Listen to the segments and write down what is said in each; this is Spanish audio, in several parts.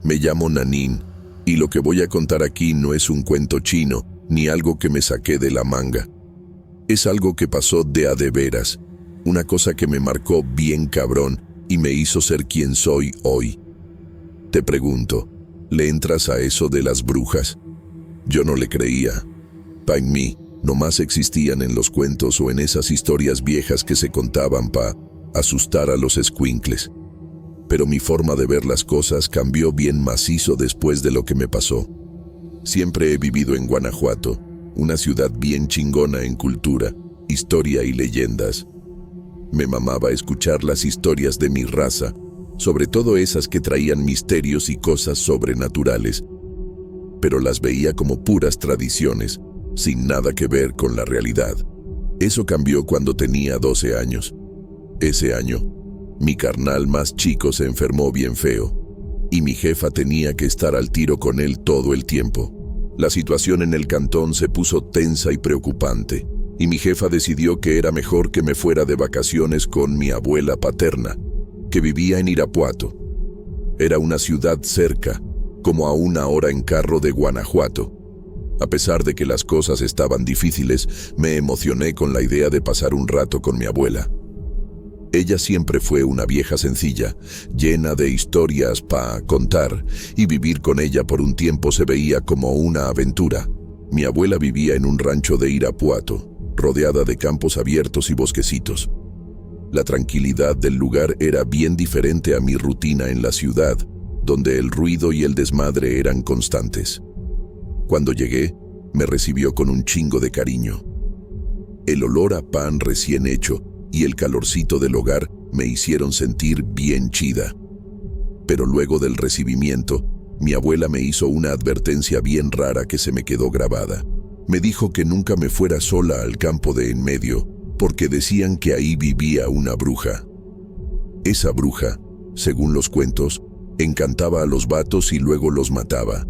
Me llamo Nanín, y lo que voy a contar aquí no es un cuento chino, ni algo que me saqué de la manga. Es algo que pasó de a de veras, una cosa que me marcó bien cabrón y me hizo ser quien soy hoy. Te pregunto, ¿le entras a eso de las brujas? Yo no le creía. Pa' en mí, nomás existían en los cuentos o en esas historias viejas que se contaban pa' asustar a los escuincles. Pero mi forma de ver las cosas cambió bien macizo después de lo que me pasó. Siempre he vivido en Guanajuato, una ciudad bien chingona en cultura, historia y leyendas. Me mamaba escuchar las historias de mi raza, sobre todo esas que traían misterios y cosas sobrenaturales, pero las veía como puras tradiciones, sin nada que ver con la realidad. Eso cambió cuando tenía 12 años. Ese año, mi carnal más chico se enfermó bien feo, y mi jefa tenía que estar al tiro con él todo el tiempo. La situación en el cantón se puso tensa y preocupante, y mi jefa decidió que era mejor que me fuera de vacaciones con mi abuela paterna, que vivía en Irapuato. Era una ciudad cerca, como a 1 hora en carro de Guanajuato. A pesar de que las cosas estaban difíciles, me emocioné con la idea de pasar un rato con mi abuela. Ella siempre fue una vieja sencilla, llena de historias para contar, y vivir con ella por un tiempo se veía como una aventura. Mi abuela vivía en un rancho de Irapuato, rodeada de campos abiertos y bosquecitos. La tranquilidad del lugar era bien diferente a mi rutina en la ciudad, donde el ruido y el desmadre eran constantes. Cuando llegué, me recibió con un chingo de cariño. El olor a pan recién hecho y el calorcito del hogar me hicieron sentir bien chida. Pero luego del recibimiento, mi abuela me hizo una advertencia bien rara que se me quedó grabada. Me dijo que nunca me fuera sola al campo de en medio, porque decían que ahí vivía una bruja. Esa bruja, según los cuentos, encantaba a los vatos y luego los mataba.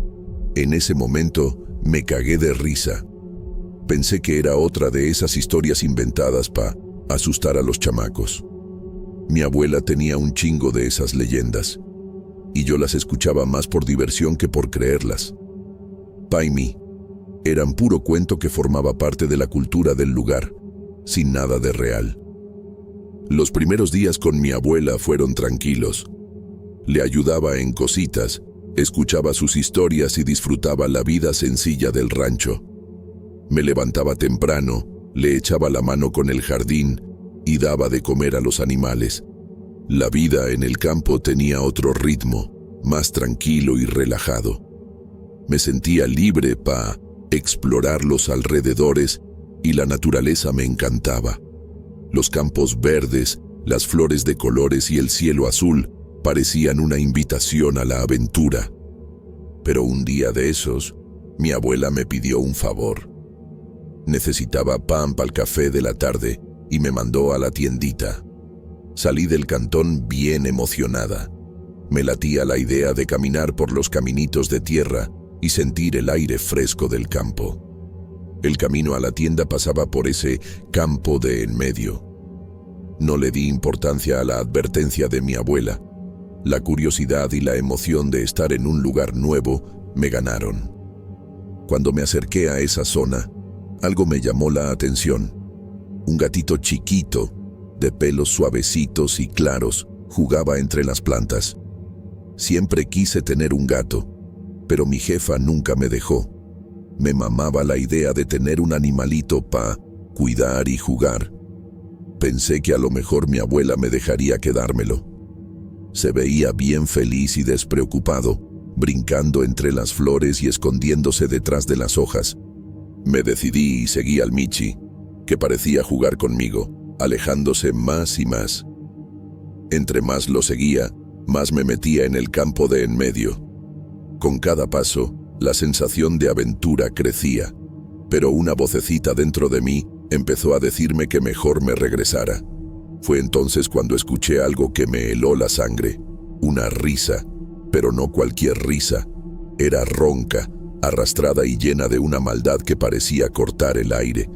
En ese momento me cagué de risa. Pensé que era otra de esas historias inventadas pa' asustar a los chamacos. Mi abuela tenía un chingo de esas leyendas, y yo las escuchaba más por diversión que por creerlas. Pa' y mí, eran puro cuento que formaba parte de la cultura del lugar, sin nada de real. Los primeros días con mi abuela fueron tranquilos. Le ayudaba en cositas, escuchaba sus historias y disfrutaba la vida sencilla del rancho. Me levantaba temprano, le echaba la mano con el jardín y daba de comer a los animales. La vida en el campo tenía otro ritmo, más tranquilo y relajado. Me sentía libre para explorar los alrededores y la naturaleza me encantaba. Los campos verdes, las flores de colores y el cielo azul parecían una invitación a la aventura. Pero un día de esos, mi abuela me pidió un favor. Necesitaba pan para el café de la tarde y me mandó a la tiendita. Salí del cantón bien emocionada. Me latía la idea de caminar por los caminitos de tierra y sentir el aire fresco del campo. El camino a la tienda pasaba por ese campo de en medio. No le di importancia a la advertencia de mi abuela. La curiosidad y la emoción de estar en un lugar nuevo me ganaron. Cuando me acerqué a esa zona, algo me llamó la atención. Un gatito chiquito, de pelos suavecitos y claros, jugaba entre las plantas. Siempre quise tener un gato, pero mi jefa nunca me dejó. Me mamaba la idea de tener un animalito pa' cuidar y jugar. Pensé que a lo mejor mi abuela me dejaría quedármelo. Se veía bien feliz y despreocupado, brincando entre las flores y escondiéndose detrás de las hojas. Me decidí y seguí al Michi, que parecía jugar conmigo, alejándose más y más. Entre más lo seguía, más me metía en el campo de en medio. Con cada paso, la sensación de aventura crecía, pero una vocecita dentro de mí empezó a decirme que mejor me regresara. Fue entonces cuando escuché algo que me heló la sangre, una risa, pero no cualquier risa. Era ronca, arrastrada y llena de una maldad que parecía cortar el aire.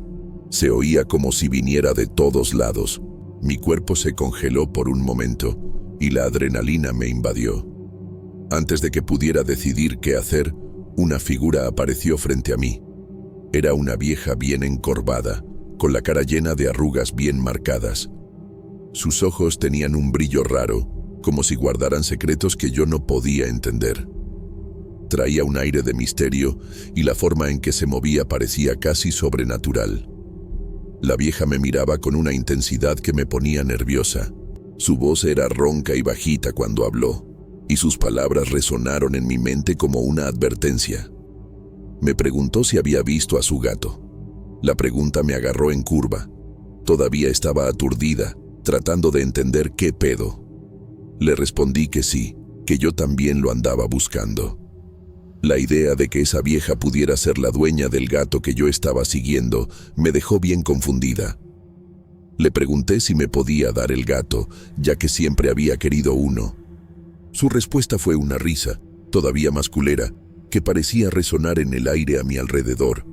Se oía como si viniera de todos lados. Mi cuerpo se congeló por un momento y la adrenalina me invadió. Antes de que pudiera decidir qué hacer, una figura apareció frente a mí. Era una vieja bien encorvada, con la cara llena de arrugas bien marcadas. Sus ojos tenían un brillo raro, como si guardaran secretos que yo no podía entender. Traía un aire de misterio y la forma en que se movía parecía casi sobrenatural. La vieja me miraba con una intensidad que me ponía nerviosa. Su voz era ronca y bajita cuando habló, y sus palabras resonaron en mi mente como una advertencia. Me preguntó si había visto a su gato. La pregunta me agarró en curva. Todavía estaba aturdida, tratando de entender qué pedo. Le respondí que sí, que yo también lo andaba buscando. La idea de que esa vieja pudiera ser la dueña del gato que yo estaba siguiendo me dejó bien confundida. Le pregunté si me podía dar el gato, ya que siempre había querido uno. Su respuesta fue una risa, todavía más culera, que parecía resonar en el aire a mi alrededor.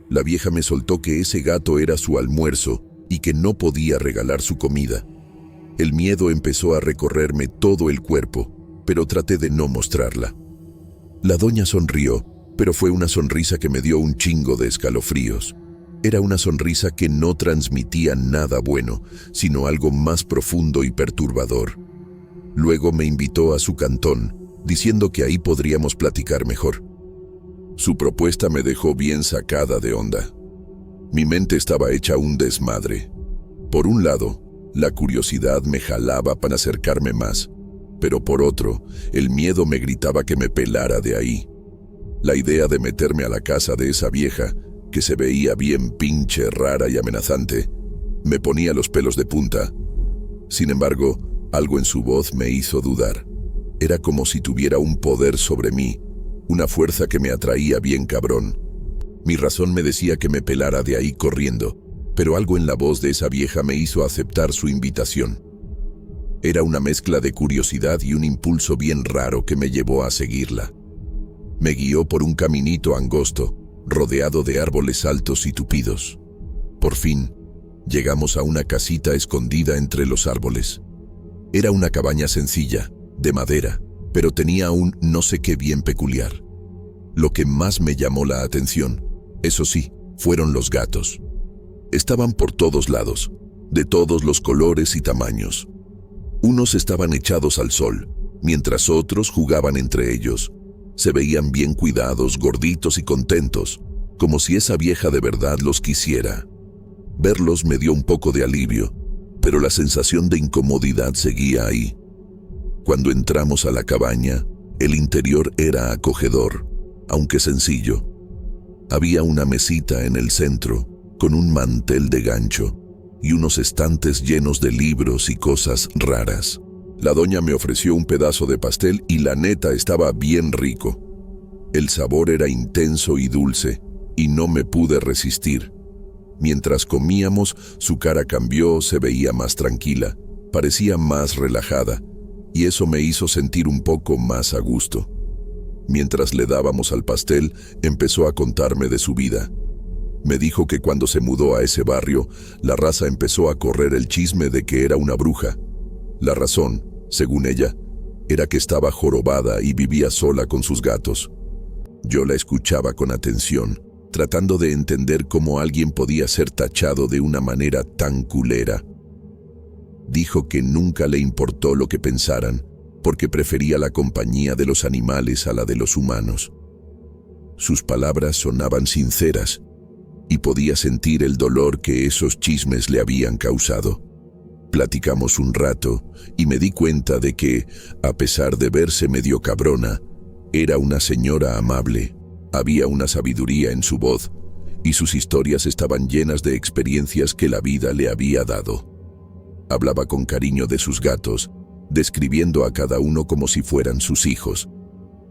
La vieja me soltó que ese gato era su almuerzo y que no podía regalar su comida. El miedo empezó a recorrerme todo el cuerpo, pero traté de no mostrarla. La doña sonrió, pero fue una sonrisa que me dio un chingo de escalofríos. Era una sonrisa que no transmitía nada bueno, sino algo más profundo y perturbador. Luego me invitó a su cantón, diciendo que ahí podríamos platicar mejor. Su propuesta me dejó bien sacada de onda. Mi mente estaba hecha un desmadre. Por un lado, la curiosidad me jalaba para acercarme más, pero por otro, el miedo me gritaba que me pelara de ahí. La idea de meterme a la casa de esa vieja, que se veía bien pinche rara y amenazante, me ponía los pelos de punta. Sin embargo, algo en su voz me hizo dudar. Era como si tuviera un poder sobre mí, una fuerza que me atraía bien cabrón. Mi razón me decía que me pelara de ahí corriendo, pero algo en la voz de esa vieja me hizo aceptar su invitación. Era una mezcla de curiosidad y un impulso bien raro que me llevó a seguirla. Me guió por un caminito angosto, rodeado de árboles altos y tupidos. Por fin, llegamos a una casita escondida entre los árboles. Era una cabaña sencilla, de madera, pero tenía un no sé qué bien peculiar. Lo que más me llamó la atención, eso sí, fueron los gatos. Estaban por todos lados, de todos los colores y tamaños. Unos estaban echados al sol, mientras otros jugaban entre ellos. Se veían bien cuidados, gorditos y contentos, como si esa vieja de verdad los quisiera. Verlos me dio un poco de alivio, pero la sensación de incomodidad seguía ahí. Cuando entramos a la cabaña, el interior era acogedor, aunque sencillo. Había una mesita en el centro, con un mantel de gancho, y unos estantes llenos de libros y cosas raras. La doña me ofreció un pedazo de pastel y la neta estaba bien rico. El sabor era intenso y dulce, y no me pude resistir. Mientras comíamos, su cara cambió, se veía más tranquila, parecía más relajada, y eso me hizo sentir un poco más a gusto. Mientras le dábamos al pastel, empezó a contarme de su vida. Me dijo que cuando se mudó a ese barrio, la raza empezó a correr el chisme de que era una bruja. La razón, según ella, era que estaba jorobada y vivía sola con sus gatos. Yo la escuchaba con atención, tratando de entender cómo alguien podía ser tachado de una manera tan culera. Dijo que nunca le importó lo que pensaran, porque prefería la compañía de los animales a la de los humanos. Sus palabras sonaban sinceras, y podía sentir el dolor que esos chismes le habían causado. Platicamos un rato y me di cuenta de que, a pesar de verse medio cabrona, era una señora amable. Había una sabiduría en su voz y sus historias estaban llenas de experiencias que la vida le había dado. Hablaba con cariño de sus gatos, describiendo a cada uno como si fueran sus hijos.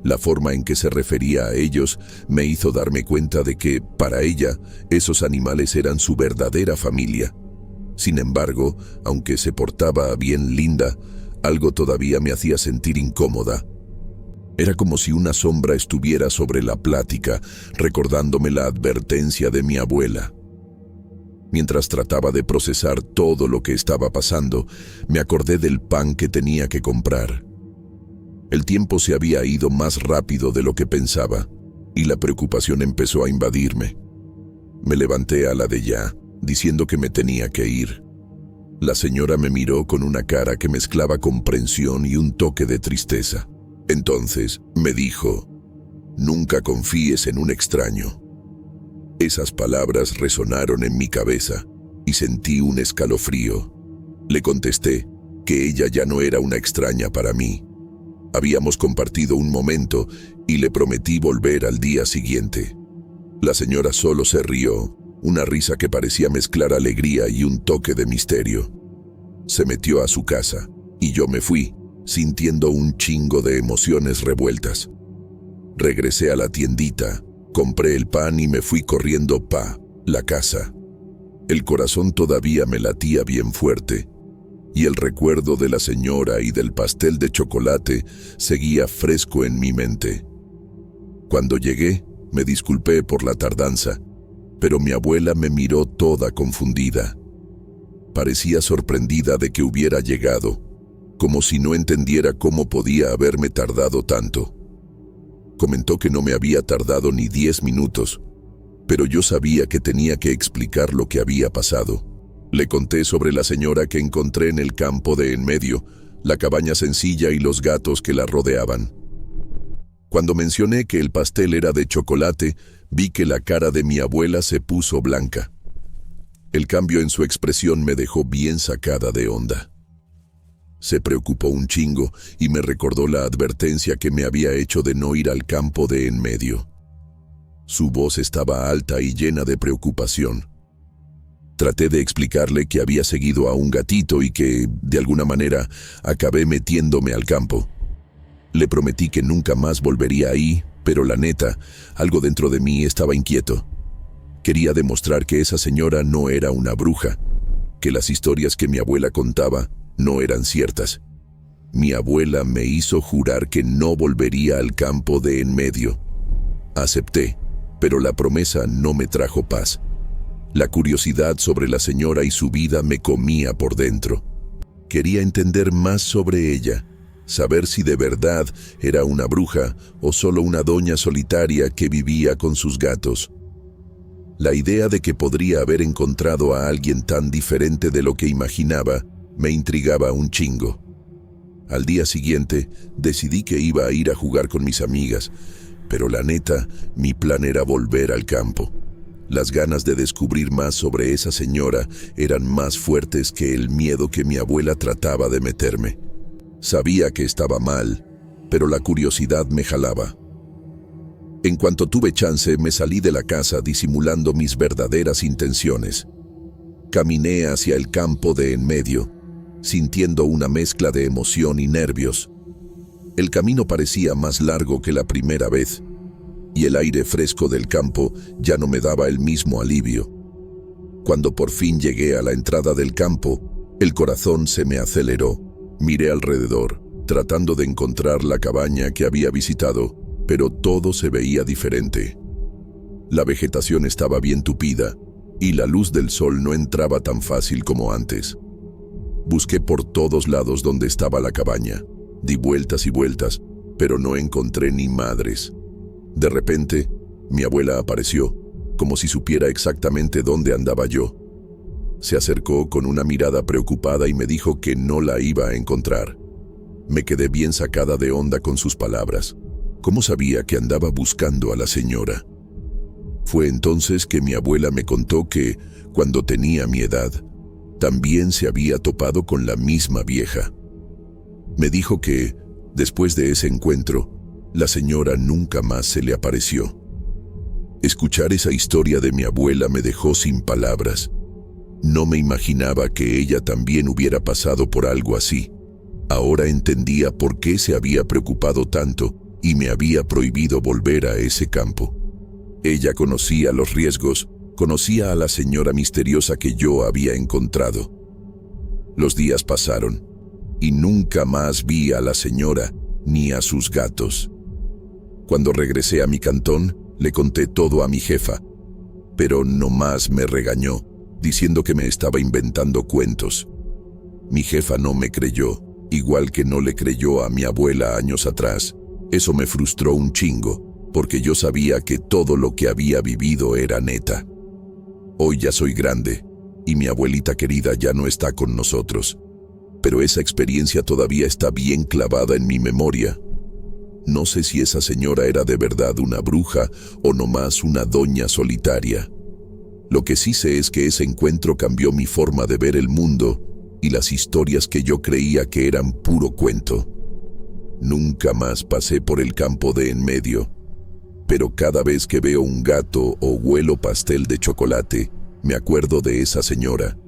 La forma en que se refería a ellos me hizo darme cuenta de que, para ella, esos animales eran su verdadera familia. Sin embargo, aunque se portaba bien linda, algo todavía me hacía sentir incómoda. Era como si una sombra estuviera sobre la plática, recordándome la advertencia de mi abuela. Mientras trataba de procesar todo lo que estaba pasando, me acordé del pan que tenía que comprar. El tiempo se había ido más rápido de lo que pensaba, y la preocupación empezó a invadirme. Me levanté a la de ya, diciendo que me tenía que ir. La señora me miró con una cara que mezclaba comprensión y un toque de tristeza. Entonces me dijo: «Nunca confíes en un extraño». Esas palabras resonaron en mi cabeza y sentí un escalofrío. Le contesté que ella ya no era una extraña para mí. Habíamos compartido un momento y le prometí volver al día siguiente. La señora solo se rió, una risa que parecía mezclar alegría y un toque de misterio. Se metió a su casa y yo me fui, sintiendo un chingo de emociones revueltas. Regresé a la tiendita, compré el pan y me fui corriendo pa' la casa. El corazón todavía me latía bien fuerte, y el recuerdo de la señora y del pastel de chocolate seguía fresco en mi mente. Cuando llegué, me disculpé por la tardanza, pero mi abuela me miró toda confundida. Parecía sorprendida de que hubiera llegado, como si no entendiera cómo podía haberme tardado tanto. Comentó que no me había tardado ni 10 minutos, pero yo sabía que tenía que explicar lo que había pasado. Le conté sobre la señora que encontré en el campo de en medio, la cabaña sencilla y los gatos que la rodeaban. Cuando mencioné que el pastel era de chocolate, vi que la cara de mi abuela se puso blanca. El cambio en su expresión me dejó bien sacada de onda. Se preocupó un chingo y me recordó la advertencia que me había hecho de no ir al campo de en medio. Su voz estaba alta y llena de preocupación. Traté de explicarle que había seguido a un gatito y que, de alguna manera, acabé metiéndome al campo. Le prometí que nunca más volvería ahí, pero la neta, algo dentro de mí estaba inquieto. Quería demostrar que esa señora no era una bruja, que las historias que mi abuela contaba no eran ciertas. Mi abuela me hizo jurar que no volvería al campo de en medio. Acepté, pero la promesa no me trajo paz. La curiosidad sobre la señora y su vida me comía por dentro. Quería entender más sobre ella, saber si de verdad era una bruja o solo una doña solitaria que vivía con sus gatos. La idea de que podría haber encontrado a alguien tan diferente de lo que imaginaba me intrigaba un chingo. Al día siguiente decidí que iba a ir a jugar con mis amigas, pero la neta, mi plan era volver al campo. Las ganas de descubrir más sobre esa señora eran más fuertes que el miedo que mi abuela trataba de meterme. Sabía que estaba mal, pero la curiosidad me jalaba. En cuanto tuve chance, me salí de la casa disimulando mis verdaderas intenciones. Caminé hacia el campo de en medio, sintiendo una mezcla de emoción y nervios. El camino parecía más largo que la primera vez, y el aire fresco del campo ya no me daba el mismo alivio. Cuando por fin llegué a la entrada del campo, el corazón se me aceleró. Miré alrededor, tratando de encontrar la cabaña que había visitado, pero todo se veía diferente. La vegetación estaba bien tupida, y la luz del sol no entraba tan fácil como antes. Busqué por todos lados donde estaba la cabaña, di vueltas y vueltas, pero no encontré ni madres. De repente, mi abuela apareció, como si supiera exactamente dónde andaba yo. Se acercó con una mirada preocupada y me dijo que no la iba a encontrar. Me quedé bien sacada de onda con sus palabras. ¿Cómo sabía que andaba buscando a la señora? Fue entonces que mi abuela me contó que, cuando tenía mi edad, también se había topado con la misma vieja. Me dijo que, después de ese encuentro, la señora nunca más se le apareció. Escuchar esa historia de mi abuela me dejó sin palabras. No me imaginaba que ella también hubiera pasado por algo así. Ahora entendía por qué se había preocupado tanto y me había prohibido volver a ese campo. Ella conocía los riesgos, conocía a la señora misteriosa que yo había encontrado. Los días pasaron y nunca más vi a la señora ni a sus gatos. Cuando regresé a mi cantón, le conté todo a mi jefa, pero nomás me regañó, diciendo que me estaba inventando cuentos. Mi jefa no me creyó, igual que no le creyó a mi abuela años atrás. Eso me frustró un chingo, porque yo sabía que todo lo que había vivido era neta. Hoy ya soy grande, y mi abuelita querida ya no está con nosotros. Pero esa experiencia todavía está bien clavada en mi memoria. No sé si esa señora era de verdad una bruja o nomás una doña solitaria. Lo que sí sé es que ese encuentro cambió mi forma de ver el mundo y las historias que yo creía que eran puro cuento. Nunca más pasé por el campo de en medio, pero cada vez que veo un gato o huelo pastel de chocolate, me acuerdo de esa señora.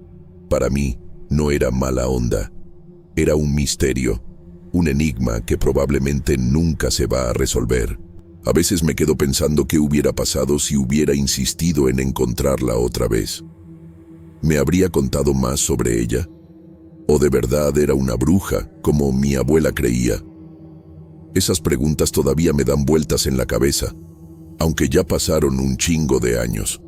Para mí, no era mala onda. Era un misterio, un enigma que probablemente nunca se va a resolver. A veces me quedo pensando qué hubiera pasado si hubiera insistido en encontrarla otra vez. ¿Me habría contado más sobre ella? ¿O de verdad era una bruja, como mi abuela creía? Esas preguntas todavía me dan vueltas en la cabeza, aunque ya pasaron un chingo de años.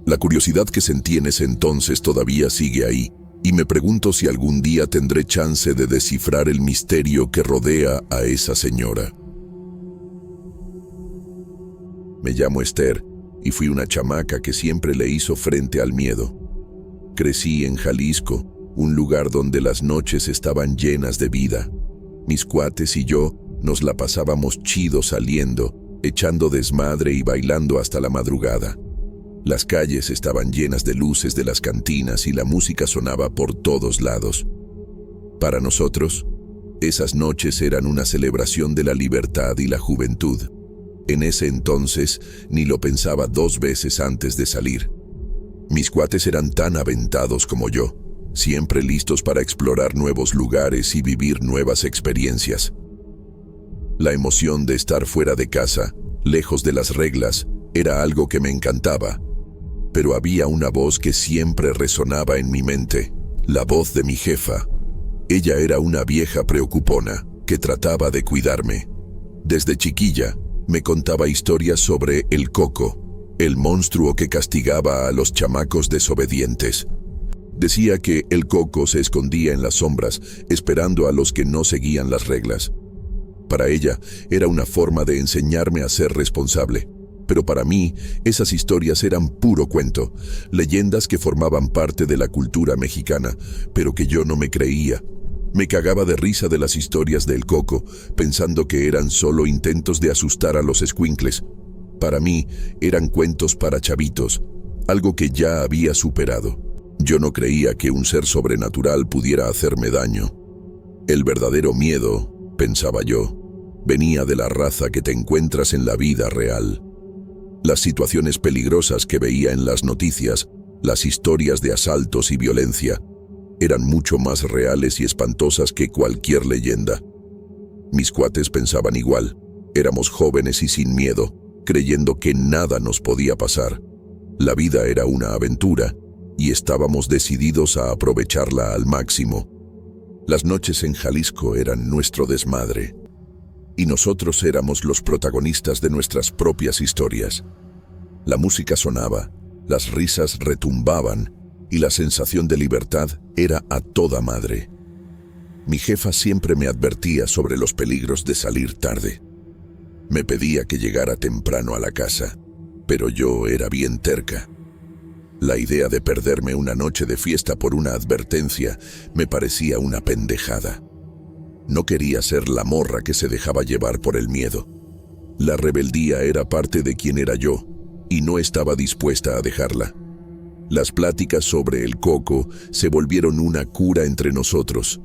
La curiosidad que sentí en ese entonces todavía sigue ahí, y me pregunto si algún día tendré chance de descifrar el misterio que rodea a esa señora. Me llamo Esther, y fui una chamaca que siempre le hizo frente al miedo. Crecí en Jalisco, un lugar donde las noches estaban llenas de vida. Mis cuates y yo nos la pasábamos chido saliendo, echando desmadre y bailando hasta la madrugada. Las calles estaban llenas de luces de las cantinas y la música sonaba por todos lados. Para nosotros, esas noches eran una celebración de la libertad y la juventud. En ese entonces, ni lo pensaba dos veces antes de salir. Mis cuates eran tan aventados como yo, siempre listos para explorar nuevos lugares y vivir nuevas experiencias. La emoción de estar fuera de casa, lejos de las reglas, era algo que me encantaba. Pero había una voz que siempre resonaba en mi mente, la voz de mi jefa. Ella era una vieja preocupona que trataba de cuidarme. Desde chiquilla, me contaba historias sobre el Coco, el monstruo que castigaba a los chamacos desobedientes. Decía que el Coco se escondía en las sombras, esperando a los que no seguían las reglas. Para ella, era una forma de enseñarme a ser responsable. Pero para mí, esas historias eran puro cuento, leyendas que formaban parte de la cultura mexicana, pero que yo no me creía. Me cagaba de risa de las historias del Coco, pensando que eran solo intentos de asustar a los escuincles. Para mí, eran cuentos para chavitos, algo que ya había superado. Yo no creía que un ser sobrenatural pudiera hacerme daño. El verdadero miedo, pensaba yo, venía de la raza que te encuentras en la vida real. Las situaciones peligrosas que veía en las noticias, las historias de asaltos y violencia, eran mucho más reales y espantosas que cualquier leyenda. Mis cuates pensaban igual. Éramos jóvenes y sin miedo, creyendo que nada nos podía pasar. La vida era una aventura, y estábamos decididos a aprovecharla al máximo. Las noches en Jalisco eran nuestro desmadre. Y nosotros éramos los protagonistas de nuestras propias historias. La música sonaba, las risas retumbaban y la sensación de libertad era a toda madre. Mi jefa siempre me advertía sobre los peligros de salir tarde. Me pedía que llegara temprano a la casa, pero yo era bien terca. La idea de perderme una noche de fiesta por una advertencia me parecía una pendejada. No quería ser la morra que se dejaba llevar por el miedo. La rebeldía era parte de quien era yo, y no estaba dispuesta a dejarla. Las pláticas sobre el Coco se volvieron una cura entre nosotros.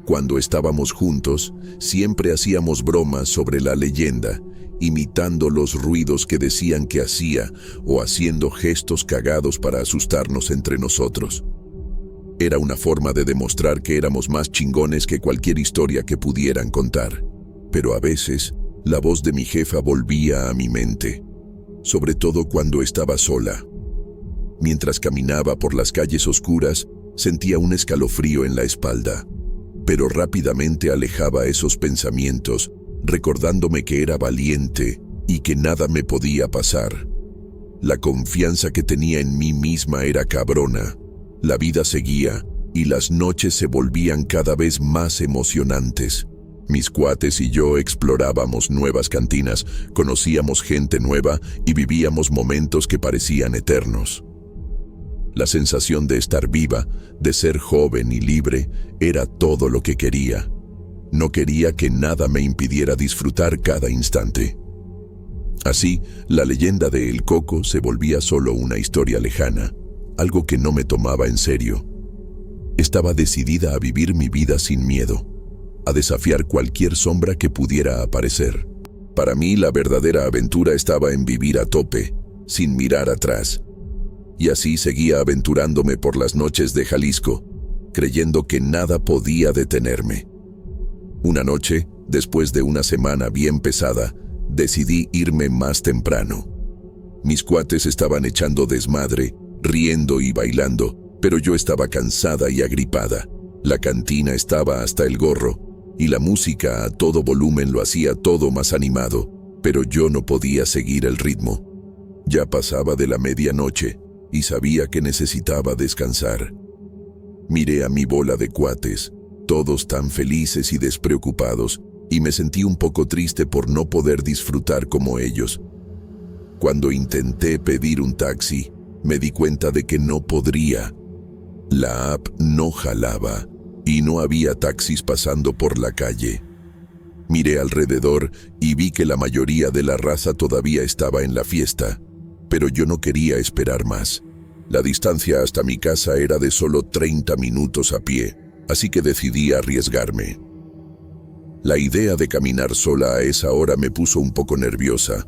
Cuando estábamos juntos, siempre hacíamos bromas sobre la leyenda, imitando los ruidos que decían que hacía o haciendo gestos cagados para asustarnos entre nosotros. Era una forma de demostrar que éramos más chingones que cualquier historia que pudieran contar. Pero a veces, la voz de mi jefa volvía a mi mente, sobre todo cuando estaba sola. Mientras caminaba por las calles oscuras, sentía un escalofrío en la espalda, pero rápidamente alejaba esos pensamientos, recordándome que era valiente y que nada me podía pasar. La confianza que tenía en mí misma era cabrona. La vida seguía, y las noches se volvían cada vez más emocionantes. Mis cuates y yo explorábamos nuevas cantinas, conocíamos gente nueva y vivíamos momentos que parecían eternos. La sensación de estar viva, de ser joven y libre, era todo lo que quería. No quería que nada me impidiera disfrutar cada instante. Así, la leyenda de El Coco se volvía solo una historia lejana, algo que no me tomaba en serio. Estaba decidida a vivir mi vida sin miedo, a desafiar cualquier sombra que pudiera aparecer. Para mí, la verdadera aventura estaba en vivir a tope, sin mirar atrás. Y así seguía aventurándome por las noches de Jalisco, creyendo que nada podía detenerme. Una noche, después de una semana bien pesada, decidí irme más temprano. Mis cuates estaban echando desmadre, riendo y bailando, pero yo estaba cansada y agripada. La cantina estaba hasta el gorro, y la música a todo volumen lo hacía todo más animado, pero yo no podía seguir el ritmo. Ya pasaba de la medianoche, y sabía que necesitaba descansar. Miré a mi bola de cuates, todos tan felices y despreocupados, y me sentí un poco triste por no poder disfrutar como ellos. Cuando intenté pedir un taxi, me di cuenta de que no podría. La app no jalaba, y no había taxis pasando por la calle. Miré alrededor y vi que la mayoría de la raza todavía estaba en la fiesta, pero yo no quería esperar más. La distancia hasta mi casa era de solo 30 minutos a pie, así que decidí arriesgarme. La idea de caminar sola a esa hora me puso un poco nerviosa,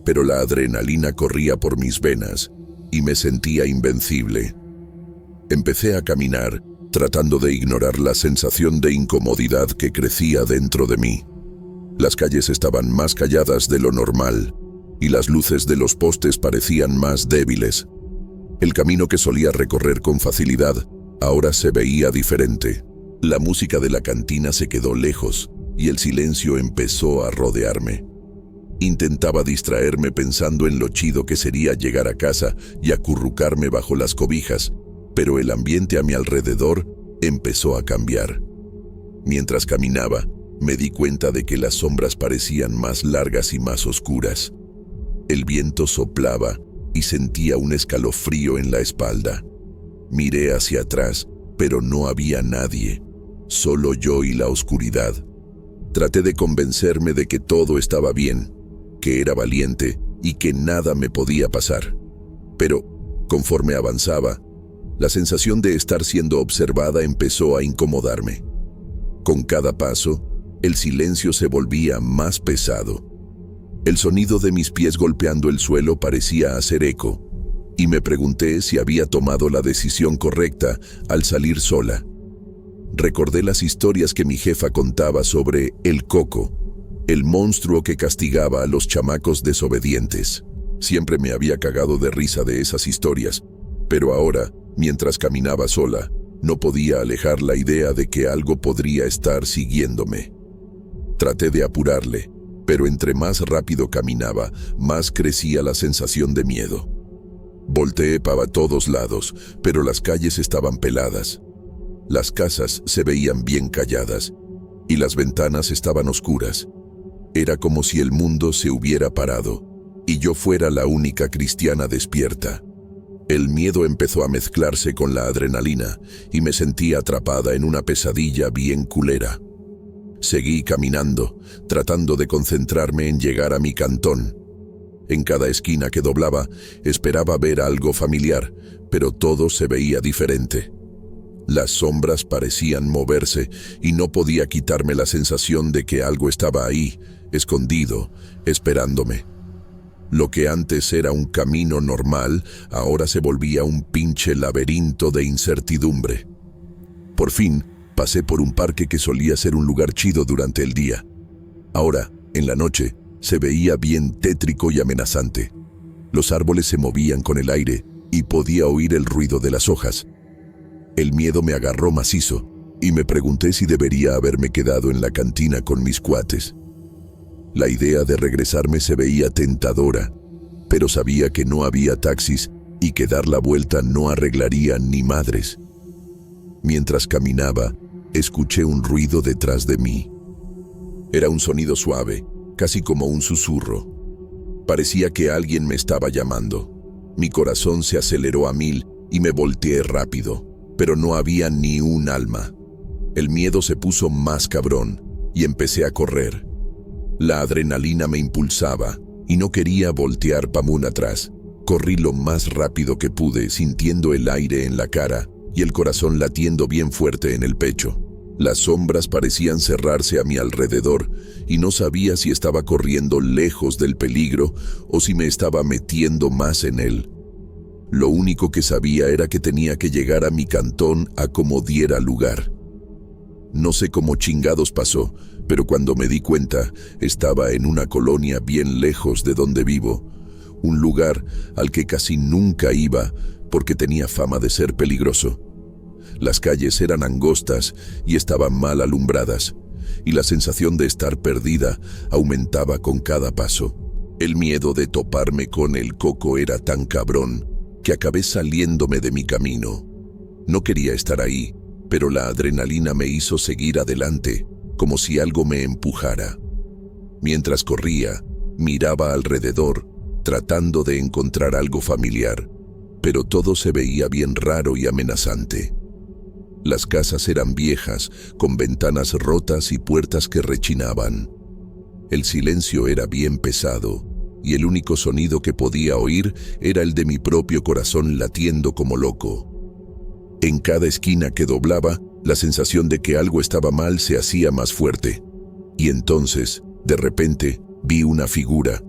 pero la adrenalina corría por mis venas y me sentía invencible. Empecé a caminar, tratando de ignorar la sensación de incomodidad que crecía dentro de mí. Las calles estaban más calladas de lo normal, y las luces de los postes parecían más débiles. El camino que solía recorrer con facilidad ahora se veía diferente. La música de la cantina se quedó lejos y el silencio empezó a rodearme. Intentaba distraerme pensando en lo chido que sería llegar a casa y acurrucarme bajo las cobijas, pero el ambiente a mi alrededor empezó a cambiar. Mientras caminaba, me di cuenta de que las sombras parecían más largas y más oscuras. El viento soplaba y sentía un escalofrío en la espalda. Miré hacia atrás, pero no había nadie, solo yo y la oscuridad. Traté de convencerme de que todo estaba bien, que era valiente y que nada me podía pasar. Pero, conforme avanzaba, la sensación de estar siendo observada empezó a incomodarme. Con cada paso, el silencio se volvía más pesado. El sonido de mis pies golpeando el suelo parecía hacer eco, y me pregunté si había tomado la decisión correcta al salir sola. Recordé las historias que mi jefa contaba sobre El Coco, el monstruo que castigaba a los chamacos desobedientes. Siempre me había cagado de risa de esas historias, pero ahora, mientras caminaba sola, no podía alejar la idea de que algo podría estar siguiéndome. Traté de apurarle, pero entre más rápido caminaba, más crecía la sensación de miedo. Volteé para todos lados, pero las calles estaban peladas. Las casas se veían bien calladas, y las ventanas estaban oscuras. Era como si el mundo se hubiera parado, y yo fuera la única cristiana despierta. El miedo empezó a mezclarse con la adrenalina, y me sentí atrapada en una pesadilla bien culera. Seguí caminando, tratando de concentrarme en llegar a mi cantón. En cada esquina que doblaba, esperaba ver algo familiar, pero todo se veía diferente. Las sombras parecían moverse y no podía quitarme la sensación de que algo estaba ahí, escondido, esperándome. Lo que antes era un camino normal, ahora se volvía un pinche laberinto de incertidumbre. Por fin, pasé por un parque que solía ser un lugar chido durante el día. Ahora, en la noche, se veía bien tétrico y amenazante. Los árboles se movían con el aire y podía oír el ruido de las hojas. El miedo me agarró macizo y me pregunté si debería haberme quedado en la cantina con mis cuates. La idea de regresarme se veía tentadora, pero sabía que no había taxis y que dar la vuelta no arreglaría ni madres. Mientras caminaba, escuché un ruido detrás de mí. Era un sonido suave, casi como un susurro. Parecía que alguien me estaba llamando. Mi corazón se aceleró a 1000 y me volteé rápido, pero no había ni un alma. El miedo se puso más cabrón y empecé a correr. La adrenalina me impulsaba y no quería voltear pamún atrás. Corrí lo más rápido que pude, sintiendo el aire en la cara y el corazón latiendo bien fuerte en el pecho. Las sombras parecían cerrarse a mi alrededor y no sabía si estaba corriendo lejos del peligro o si me estaba metiendo más en él. Lo único que sabía era que tenía que llegar a mi cantón a como diera lugar. No sé cómo chingados pasó, pero cuando me di cuenta, estaba en una colonia bien lejos de donde vivo, un lugar al que casi nunca iba porque tenía fama de ser peligroso. Las calles eran angostas y estaban mal alumbradas, y la sensación de estar perdida aumentaba con cada paso. El miedo de toparme con el coco era tan cabrón que acabé saliéndome de mi camino. No quería estar ahí, pero la adrenalina me hizo seguir adelante, como si algo me empujara. Mientras corría, miraba alrededor, tratando de encontrar algo familiar, pero todo se veía bien raro y amenazante. Las casas eran viejas, con ventanas rotas y puertas que rechinaban. El silencio era bien pesado, y el único sonido que podía oír era el de mi propio corazón latiendo como loco. En cada esquina que doblaba, la sensación de que algo estaba mal se hacía más fuerte. Y entonces, de repente, vi una figura.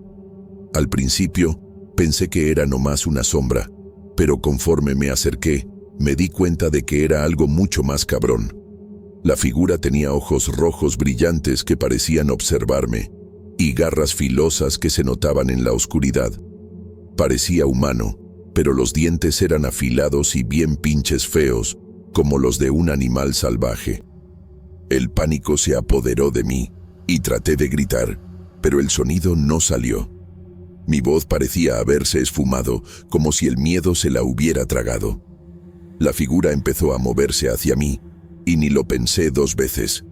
Al principio, pensé que era nomás una sombra, pero conforme me acerqué, me di cuenta de que era algo mucho más cabrón. La figura tenía ojos rojos brillantes que parecían observarme, y garras filosas que se notaban en la oscuridad. Parecía humano, pero los dientes eran afilados y bien pinches feos, como los de un animal salvaje. El pánico se apoderó de mí, y traté de gritar, pero el sonido no salió. Mi voz parecía haberse esfumado, como si el miedo se la hubiera tragado. La figura empezó a moverse hacia mí, y ni lo pensé 2 veces.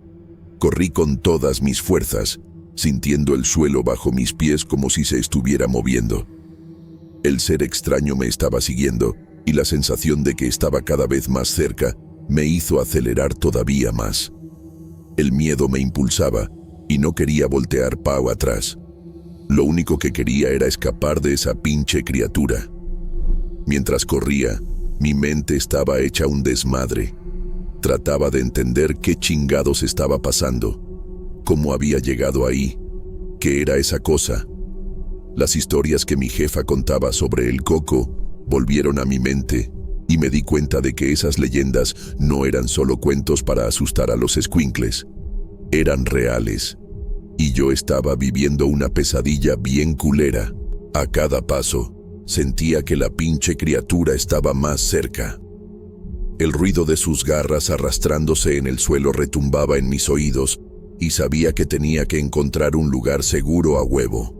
Corrí con todas mis fuerzas, sintiendo el suelo bajo mis pies como si se estuviera moviendo. El ser extraño me estaba siguiendo, y la sensación de que estaba cada vez más cerca me hizo acelerar todavía más. El miedo me impulsaba, y no quería voltear pau atrás. Lo único que quería era escapar de esa pinche criatura. Mientras corría, mi mente estaba hecha un desmadre. Trataba de entender qué chingados estaba pasando, cómo había llegado ahí, qué era esa cosa. Las historias que mi jefa contaba sobre el coco volvieron a mi mente y me di cuenta de que esas leyendas no eran solo cuentos para asustar a los escuincles. Eran reales, y yo estaba viviendo una pesadilla bien culera. A cada paso, sentía que la pinche criatura estaba más cerca. El ruido de sus garras arrastrándose en el suelo retumbaba en mis oídos y sabía que tenía que encontrar un lugar seguro a huevo.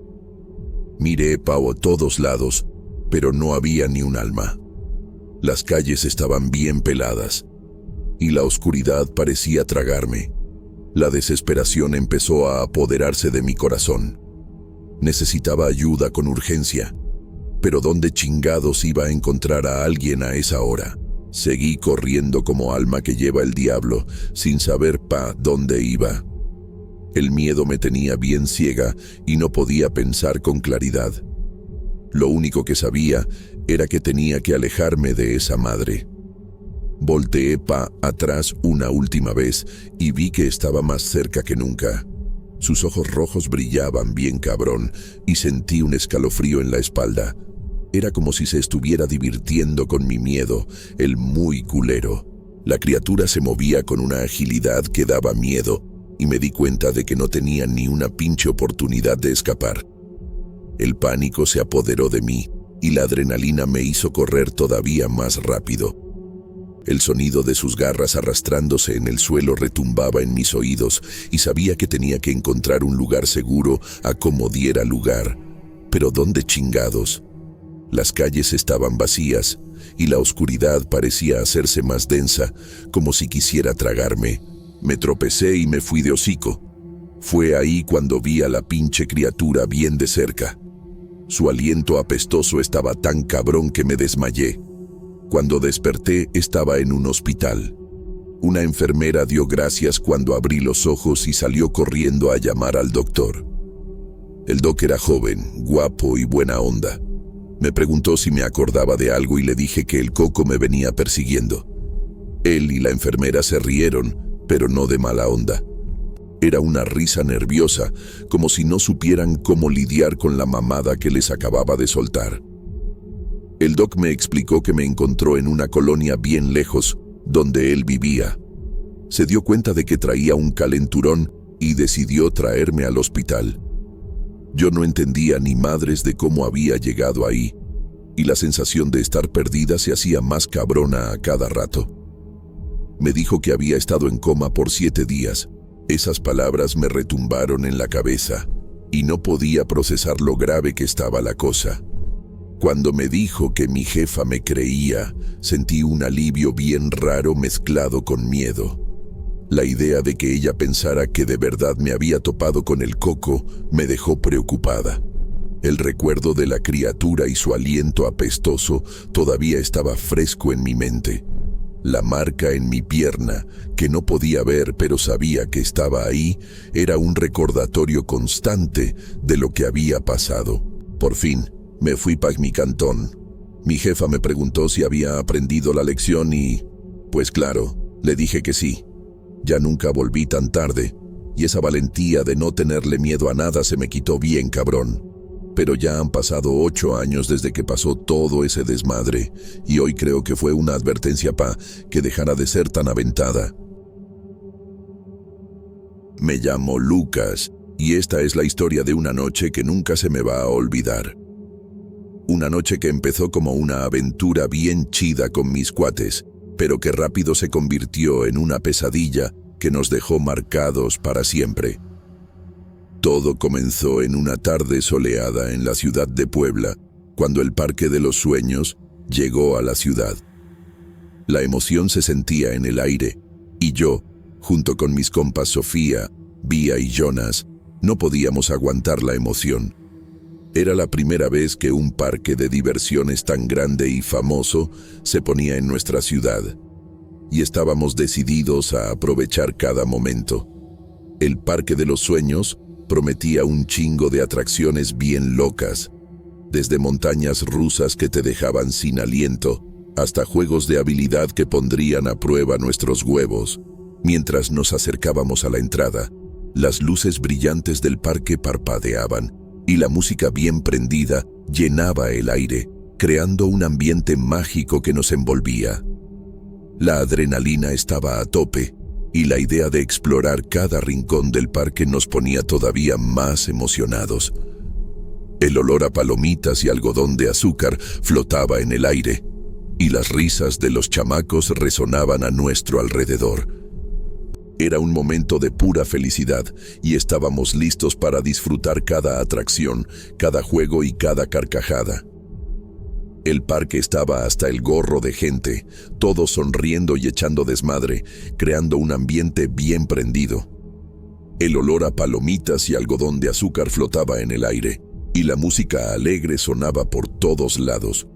Miré a todos lados, pero no había ni un alma. Las calles estaban bien peladas y la oscuridad parecía tragarme. La desesperación empezó a apoderarse de mi corazón. Necesitaba ayuda con urgencia. Pero ¿dónde chingados iba a encontrar a alguien a esa hora? Seguí corriendo como alma que lleva el diablo, sin saber dónde iba. El miedo me tenía bien ciega y no podía pensar con claridad. Lo único que sabía era que tenía que alejarme de esa madre. Volteé atrás una última vez y vi que estaba más cerca que nunca. Sus ojos rojos brillaban bien cabrón y sentí un escalofrío en la espalda. Era como si se estuviera divirtiendo con mi miedo, el muy culero. La criatura se movía con una agilidad que daba miedo y me di cuenta de que no tenía ni una pinche oportunidad de escapar. El pánico se apoderó de mí y la adrenalina me hizo correr todavía más rápido. El sonido de sus garras arrastrándose en el suelo retumbaba en mis oídos y sabía que tenía que encontrar un lugar seguro a como diera lugar. Pero ¿dónde chingados? Las calles estaban vacías y la oscuridad parecía hacerse más densa, como si quisiera tragarme. Me tropecé y me fui de hocico. Fue ahí cuando vi a la pinche criatura bien de cerca. Su aliento apestoso estaba tan cabrón que me desmayé. Cuando desperté estaba en un hospital. Una enfermera dio gracias cuando abrí los ojos y salió corriendo a llamar al doctor. El doc era joven, guapo y buena onda. Me preguntó si me acordaba de algo y le dije que el coco me venía persiguiendo. Él y la enfermera se rieron, pero no de mala onda. Era una risa nerviosa, como si no supieran cómo lidiar con la mamada que les acababa de soltar. El doc me explicó que me encontró en una colonia bien lejos, donde él vivía. Se dio cuenta de que traía un calenturón y decidió traerme al hospital. Yo no entendía ni madres de cómo había llegado ahí, y la sensación de estar perdida se hacía más cabrona a cada rato. Me dijo que había estado en coma por 7 días. Esas palabras me retumbaron en la cabeza, y no podía procesar lo grave que estaba la cosa. Cuando me dijo que mi jefa me creía, sentí un alivio bien raro mezclado con miedo. La idea de que ella pensara que de verdad me había topado con el coco me dejó preocupada. El recuerdo de la criatura y su aliento apestoso todavía estaba fresco en mi mente. La marca en mi pierna, que no podía ver pero sabía que estaba ahí, era un recordatorio constante de lo que había pasado. Por fin, me fui pa' mi cantón. Mi jefa me preguntó si había aprendido la lección y, pues claro, le dije que sí. Ya nunca volví tan tarde, y esa valentía de no tenerle miedo a nada se me quitó bien cabrón. Pero ya han pasado 8 años desde que pasó todo ese desmadre, y hoy creo que fue una advertencia pa' que dejara de ser tan aventada. Me llamo Lucas, y esta es la historia de una noche que nunca se me va a olvidar. Una noche que empezó como una aventura bien chida con mis cuates, pero que rápido se convirtió en una pesadilla que nos dejó marcados para siempre. Todo comenzó en una tarde soleada en la ciudad de Puebla, cuando el Parque de los Sueños llegó a la ciudad. La emoción se sentía en el aire, y yo, junto con mis compas Sofía, Vía y Jonas, no podíamos aguantar la emoción. Era la primera vez que un parque de diversiones tan grande y famoso se ponía en nuestra ciudad, y estábamos decididos a aprovechar cada momento. El Parque de los Sueños prometía un chingo de atracciones bien locas, desde montañas rusas que te dejaban sin aliento, hasta juegos de habilidad que pondrían a prueba nuestros huevos. Mientras nos acercábamos a la entrada, las luces brillantes del parque parpadeaban, y la música bien prendida llenaba el aire, creando un ambiente mágico que nos envolvía. La adrenalina estaba a tope, y la idea de explorar cada rincón del parque nos ponía todavía más emocionados. El olor a palomitas y algodón de azúcar flotaba en el aire, y las risas de los chamacos resonaban a nuestro alrededor. Era un momento de pura felicidad, y estábamos listos para disfrutar cada atracción, cada juego y cada carcajada. El parque estaba hasta el gorro de gente, todos sonriendo y echando desmadre, creando un ambiente bien prendido. El olor a palomitas y algodón de azúcar flotaba en el aire, y la música alegre sonaba por todos lados.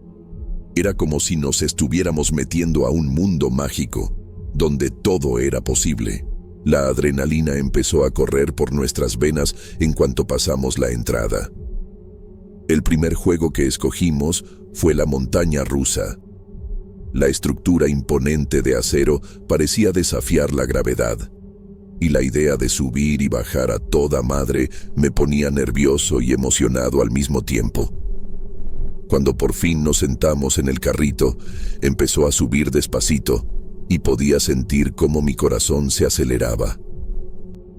Era como si nos estuviéramos metiendo a un mundo mágico, donde todo era posible. La adrenalina empezó a correr por nuestras venas en cuanto pasamos la entrada. El primer juego que escogimos fue la montaña rusa. La estructura imponente de acero parecía desafiar la gravedad, y la idea de subir y bajar a toda madre me ponía nervioso y emocionado al mismo tiempo. Cuando por fin nos sentamos en el carrito, empezó a subir despacito, y podía sentir cómo mi corazón se aceleraba.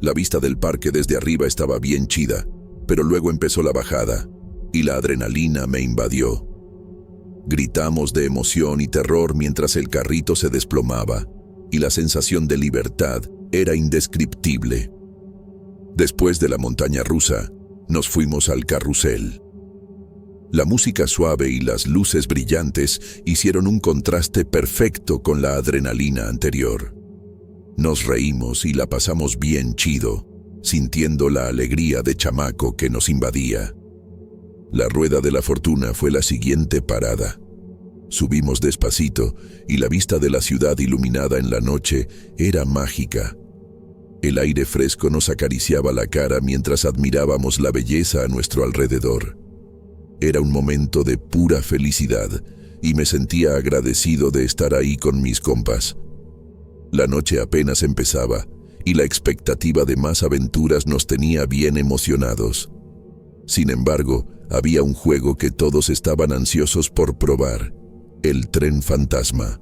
La vista del parque desde arriba estaba bien chida, pero luego empezó la bajada, y la adrenalina me invadió. Gritamos de emoción y terror mientras el carrito se desplomaba, y la sensación de libertad era indescriptible. Después de la montaña rusa, nos fuimos al carrusel. La música suave y las luces brillantes hicieron un contraste perfecto con la adrenalina anterior. Nos reímos y la pasamos bien chido, sintiendo la alegría de chamaco que nos invadía. La rueda de la fortuna fue la siguiente parada. Subimos despacito y la vista de la ciudad iluminada en la noche era mágica. El aire fresco nos acariciaba la cara mientras admirábamos la belleza a nuestro alrededor. Era un momento de pura felicidad y me sentía agradecido de estar ahí con mis compas. La noche apenas empezaba y la expectativa de más aventuras nos tenía bien emocionados. Sin embargo, había un juego que todos estaban ansiosos por probar: el tren fantasma.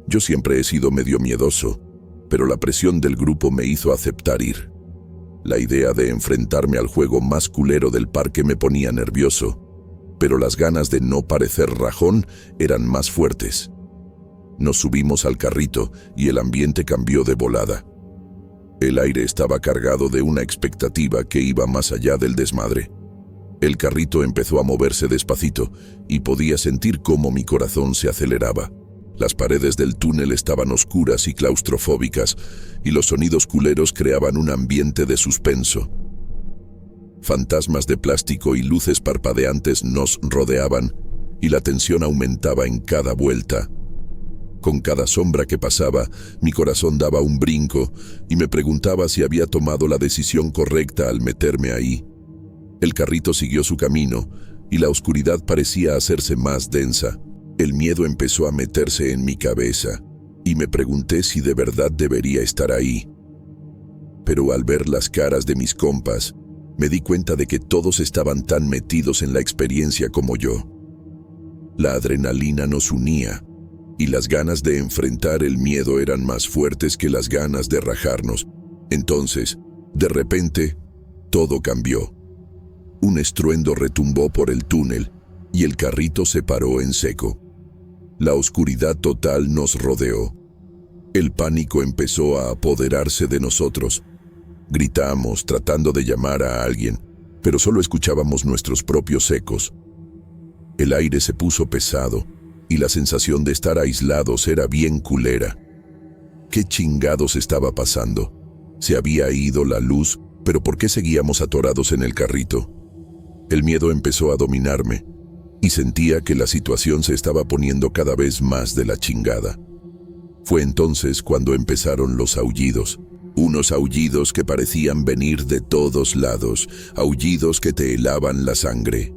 Yo siempre he sido medio miedoso, pero la presión del grupo me hizo aceptar ir. La idea de enfrentarme al juego más culero del parque me ponía nervioso, pero las ganas de no parecer rajón eran más fuertes. Nos subimos al carrito y el ambiente cambió de volada. El aire estaba cargado de una expectativa que iba más allá del desmadre. El carrito empezó a moverse despacito y podía sentir cómo mi corazón se aceleraba. Las paredes del túnel estaban oscuras y claustrofóbicas, y los sonidos culeros creaban un ambiente de suspenso. Fantasmas de plástico y luces parpadeantes nos rodeaban, y la tensión aumentaba en cada vuelta. Con cada sombra que pasaba, mi corazón daba un brinco, y me preguntaba si había tomado la decisión correcta al meterme ahí. El carrito siguió su camino, y la oscuridad parecía hacerse más densa. El miedo empezó a meterse en mi cabeza, y me pregunté si de verdad debería estar ahí. Pero al ver las caras de mis compas, me di cuenta de que todos estaban tan metidos en la experiencia como yo. La adrenalina nos unía, y las ganas de enfrentar el miedo eran más fuertes que las ganas de rajarnos. Entonces, de repente, todo cambió. Un estruendo retumbó por el túnel, y el carrito se paró en seco. La oscuridad total nos rodeó. El pánico empezó a apoderarse de nosotros. Gritamos tratando de llamar a alguien, pero solo escuchábamos nuestros propios ecos. El aire se puso pesado, y la sensación de estar aislados era bien culera. ¿Qué chingados estaba pasando? Se había ido la luz, pero ¿por qué seguíamos atorados en el carrito? El miedo empezó a dominarme, y sentía que la situación se estaba poniendo cada vez más de la chingada. Fue entonces cuando empezaron los aullidos. Unos aullidos que parecían venir de todos lados, aullidos que te helaban la sangre.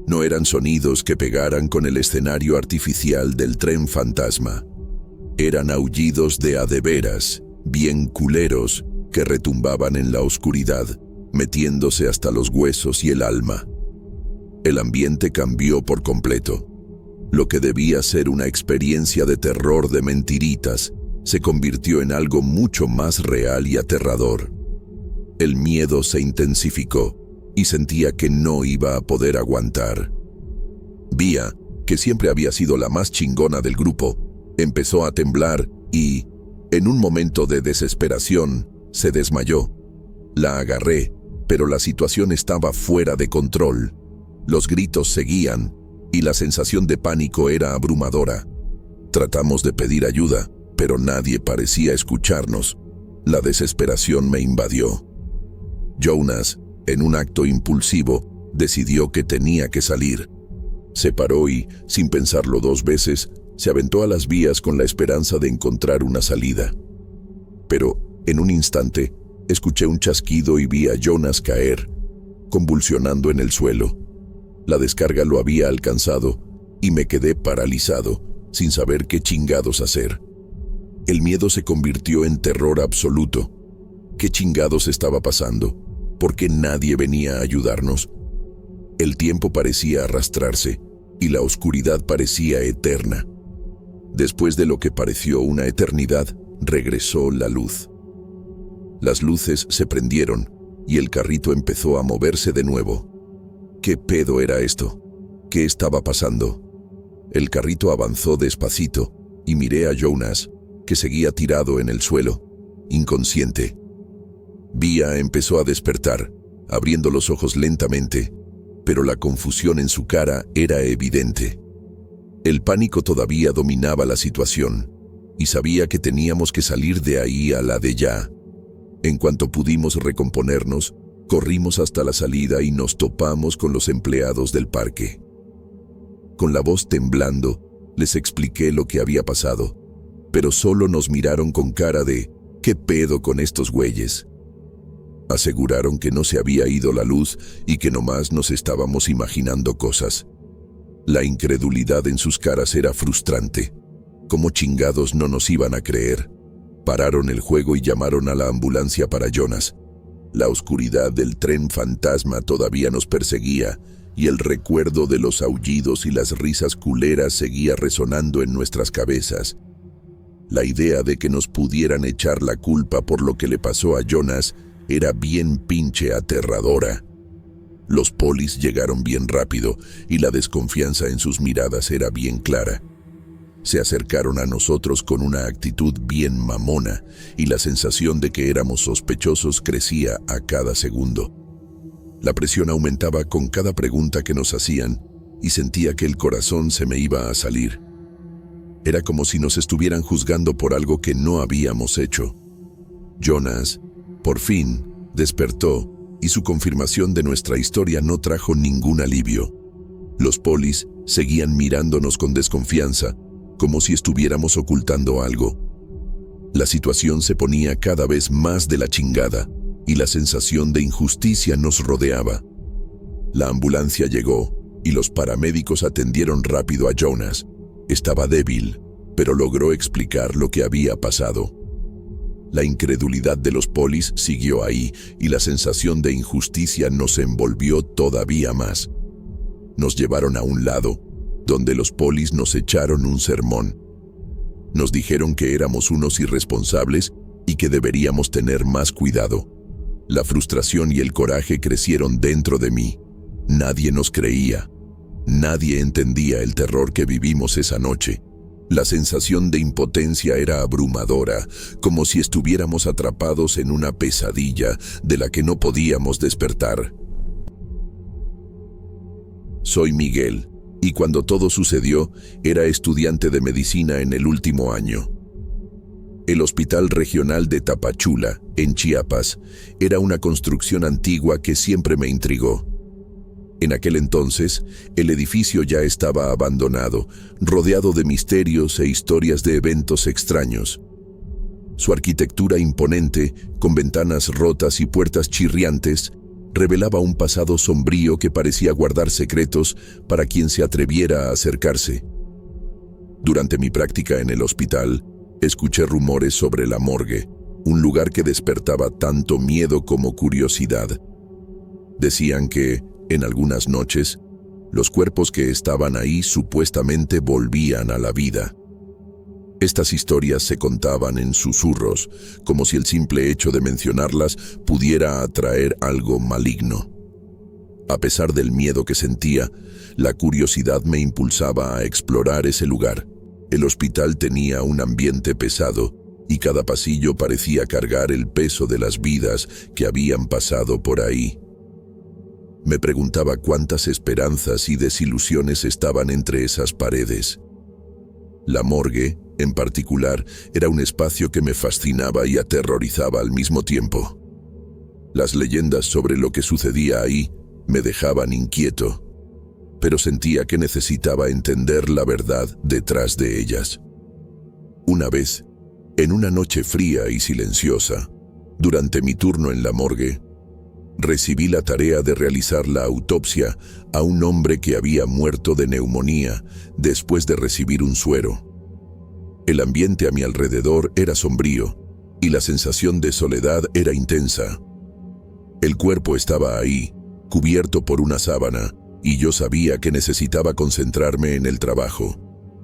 No eran sonidos que pegaran con el escenario artificial del tren fantasma. Eran aullidos de a de veras, bien culeros, que retumbaban en la oscuridad, metiéndose hasta los huesos y el alma. El ambiente cambió por completo. Lo que debía ser una experiencia de terror de mentiritas se convirtió en algo mucho más real y aterrador. El miedo se intensificó y sentía que no iba a poder aguantar. Vía, que siempre había sido la más chingona del grupo, empezó a temblar y, en un momento de desesperación, se desmayó. La agarré, pero la situación estaba fuera de control. Los gritos seguían y la sensación de pánico era abrumadora. Tratamos de pedir ayuda, pero nadie parecía escucharnos. La desesperación me invadió. Jonas, en un acto impulsivo, decidió que tenía que salir. Se paró y, sin pensarlo dos veces, se aventó a las vías con la esperanza de encontrar una salida. Pero, en un instante, escuché un chasquido y vi a Jonas caer, convulsionando en el suelo. La descarga lo había alcanzado y me quedé paralizado, sin saber qué chingados hacer. El miedo se convirtió en terror absoluto. ¿Qué chingados estaba pasando? ¿Por qué nadie venía a ayudarnos? El tiempo parecía arrastrarse y la oscuridad parecía eterna. Después de lo que pareció una eternidad, regresó la luz. Las luces se prendieron y el carrito empezó a moverse de nuevo. ¿Qué pedo era esto? ¿Qué estaba pasando? El carrito avanzó despacito y miré a Jonas, que seguía tirado en el suelo, inconsciente. Vía empezó a despertar, abriendo los ojos lentamente, pero la confusión en su cara era evidente. El pánico todavía dominaba la situación, y sabía que teníamos que salir de ahí a la de ya. En cuanto pudimos recomponernos, corrimos hasta la salida y nos topamos con los empleados del parque. Con la voz temblando, les expliqué lo que había pasado, pero solo nos miraron con cara de ¿qué pedo con estos güeyes? Aseguraron que no se había ido la luz y que nomás nos estábamos imaginando cosas. La incredulidad en sus caras era frustrante. ¿Cómo chingados no nos iban a creer? Pararon el juego y llamaron a la ambulancia para Jonas. La oscuridad del tren fantasma todavía nos perseguía y el recuerdo de los aullidos y las risas culeras seguía resonando en nuestras cabezas. La idea de que nos pudieran echar la culpa por lo que le pasó a Jonas era bien pinche aterradora. Los polis llegaron bien rápido y la desconfianza en sus miradas era bien clara. Se acercaron a nosotros con una actitud bien mamona y la sensación de que éramos sospechosos crecía a cada segundo. La presión aumentaba con cada pregunta que nos hacían y sentía que el corazón se me iba a salir. Era como si nos estuvieran juzgando por algo que no habíamos hecho. Jonas, por fin, despertó y su confirmación de nuestra historia no trajo ningún alivio. Los polis seguían mirándonos con desconfianza, como si estuviéramos ocultando algo. La situación se ponía cada vez más de la chingada y la sensación de injusticia nos rodeaba. La ambulancia llegó y los paramédicos atendieron rápido a Jonas. Estaba débil, pero logró explicar lo que había pasado. La incredulidad de los polis siguió ahí y la sensación de injusticia nos envolvió todavía más. Nos llevaron a un lado, donde los polis nos echaron un sermón. Nos dijeron que éramos unos irresponsables y que deberíamos tener más cuidado. La frustración y el coraje crecieron dentro de mí. Nadie nos creía. Nadie entendía el terror que vivimos esa noche. La sensación de impotencia era abrumadora, como si estuviéramos atrapados en una pesadilla de la que no podíamos despertar. Soy Miguel, y cuando todo sucedió, era estudiante de medicina en el último año. El Hospital Regional de Tapachula, en Chiapas, era una construcción antigua que siempre me intrigó. En aquel entonces, el edificio ya estaba abandonado, rodeado de misterios e historias de eventos extraños. Su arquitectura imponente, con ventanas rotas y puertas chirriantes, revelaba un pasado sombrío que parecía guardar secretos para quien se atreviera a acercarse. Durante mi práctica en el hospital, escuché rumores sobre la morgue, un lugar que despertaba tanto miedo como curiosidad. Decían que, en algunas noches, los cuerpos que estaban ahí supuestamente volvían a la vida. Estas historias se contaban en susurros, como si el simple hecho de mencionarlas pudiera atraer algo maligno. A pesar del miedo que sentía, la curiosidad me impulsaba a explorar ese lugar. El hospital tenía un ambiente pesado y cada pasillo parecía cargar el peso de las vidas que habían pasado por ahí. Me preguntaba cuántas esperanzas y desilusiones estaban entre esas paredes. La morgue, en particular, era un espacio que me fascinaba y aterrorizaba al mismo tiempo. Las leyendas sobre lo que sucedía ahí me dejaban inquieto, pero sentía que necesitaba entender la verdad detrás de ellas. Una vez, en una noche fría y silenciosa, durante mi turno en la morgue, recibí la tarea de realizar la autopsia a un hombre que había muerto de neumonía después de recibir un suero. El ambiente a mi alrededor era sombrío y la sensación de soledad era intensa. El cuerpo estaba ahí, cubierto por una sábana, y yo sabía que necesitaba concentrarme en el trabajo.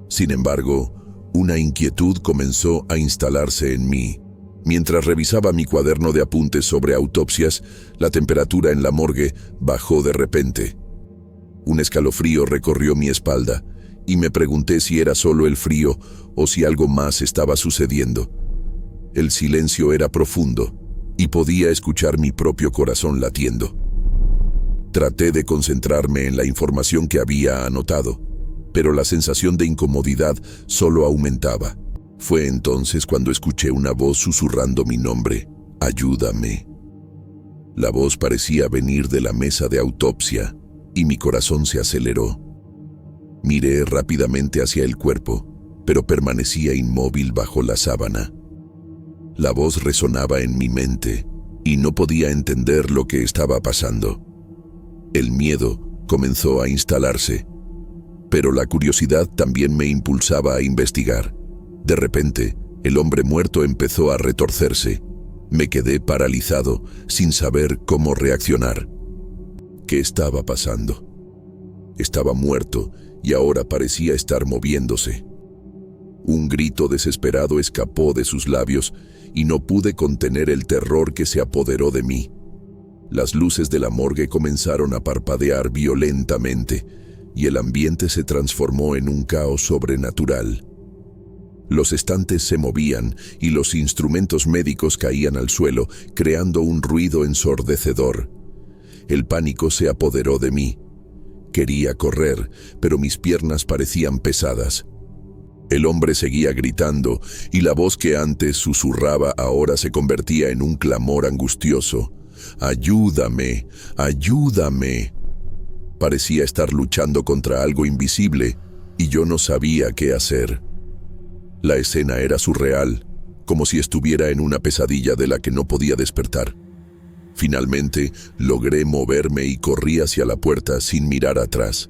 Sin embargo, una inquietud comenzó a instalarse en mí. Mientras revisaba mi cuaderno de apuntes sobre autopsias, la temperatura en la morgue bajó de repente. Un escalofrío recorrió mi espalda y me pregunté si era solo el frío o si algo más estaba sucediendo. El silencio era profundo y podía escuchar mi propio corazón latiendo. Traté de concentrarme en la información que había anotado, pero la sensación de incomodidad solo aumentaba. Fue entonces cuando escuché una voz susurrando mi nombre: «Ayúdame». La voz parecía venir de la mesa de autopsia y mi corazón se aceleró. Miré rápidamente hacia el cuerpo, pero permanecía inmóvil bajo la sábana. La voz resonaba en mi mente y no podía entender lo que estaba pasando. El miedo comenzó a instalarse, pero la curiosidad también me impulsaba a investigar. De repente, el hombre muerto empezó a retorcerse. Me quedé paralizado, sin saber cómo reaccionar. ¿Qué estaba pasando? Estaba muerto y ahora parecía estar moviéndose. Un grito desesperado escapó de sus labios y no pude contener el terror que se apoderó de mí. Las luces de la morgue comenzaron a parpadear violentamente y el ambiente se transformó en un caos sobrenatural. Los estantes se movían y los instrumentos médicos caían al suelo, creando un ruido ensordecedor. El pánico se apoderó de mí. Quería correr, pero mis piernas parecían pesadas. El hombre seguía gritando y la voz que antes susurraba ahora se convertía en un clamor angustioso. «Ayúdame, ayúdame». Parecía estar luchando contra algo invisible y yo no sabía qué hacer. La escena era surreal, como si estuviera en una pesadilla de la que no podía despertar. Finalmente, logré moverme y corrí hacia la puerta sin mirar atrás.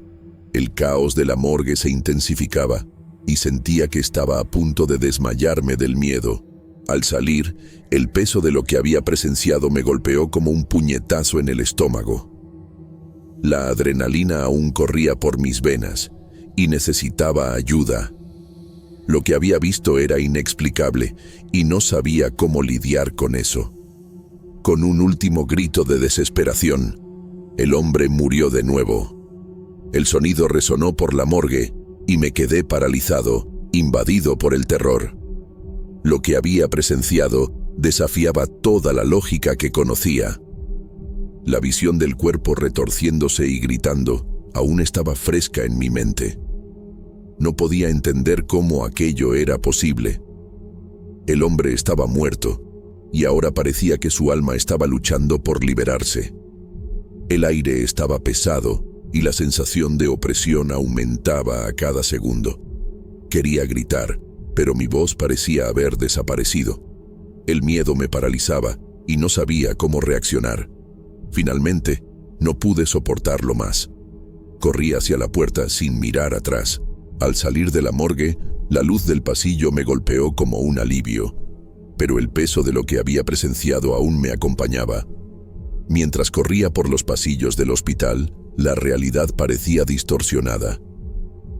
El caos de la morgue se intensificaba y sentía que estaba a punto de desmayarme del miedo. Al salir, el peso de lo que había presenciado me golpeó como un puñetazo en el estómago. La adrenalina aún corría por mis venas y necesitaba ayuda. Lo que había visto era inexplicable y no sabía cómo lidiar con eso. Con un último grito de desesperación, el hombre murió de nuevo. El sonido resonó por la morgue y me quedé paralizado, invadido por el terror. Lo que había presenciado desafiaba toda la lógica que conocía. La visión del cuerpo retorciéndose y gritando aún estaba fresca en mi mente. No podía entender cómo aquello era posible. El hombre estaba muerto, y ahora parecía que su alma estaba luchando por liberarse. El aire estaba pesado, y la sensación de opresión aumentaba a cada segundo. Quería gritar, pero mi voz parecía haber desaparecido. El miedo me paralizaba, y no sabía cómo reaccionar. Finalmente, no pude soportarlo más. Corrí hacia la puerta sin mirar atrás. Al salir de la morgue, la luz del pasillo me golpeó como un alivio, pero el peso de lo que había presenciado aún me acompañaba. Mientras corría por los pasillos del hospital, la realidad parecía distorsionada.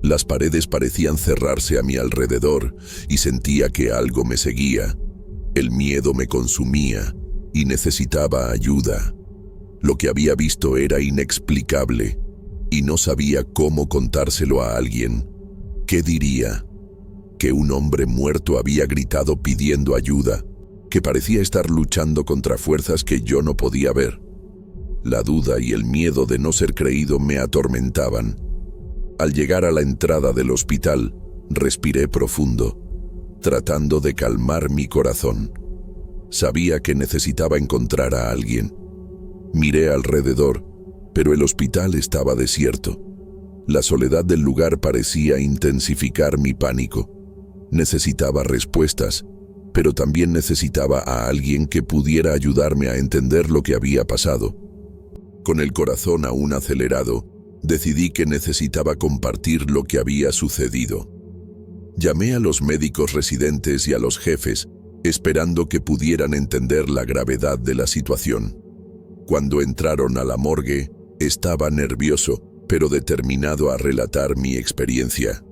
Las paredes parecían cerrarse a mi alrededor y sentía que algo me seguía. El miedo me consumía y necesitaba ayuda. Lo que había visto era inexplicable y no sabía cómo contárselo a alguien. ¿Qué diría? Que un hombre muerto había gritado pidiendo ayuda, que parecía estar luchando contra fuerzas que yo no podía ver. La duda y el miedo de no ser creído me atormentaban. Al llegar a la entrada del hospital, respiré profundo, tratando de calmar mi corazón. Sabía que necesitaba encontrar a alguien. Miré alrededor, pero el hospital estaba desierto. La soledad del lugar parecía intensificar mi pánico. Necesitaba respuestas, pero también necesitaba a alguien que pudiera ayudarme a entender lo que había pasado. Con el corazón aún acelerado, decidí que necesitaba compartir lo que había sucedido. Llamé a los médicos residentes y a los jefes, esperando que pudieran entender la gravedad de la situación. Cuando entraron a la morgue, estaba nervioso, pero determinado a relatar mi experiencia.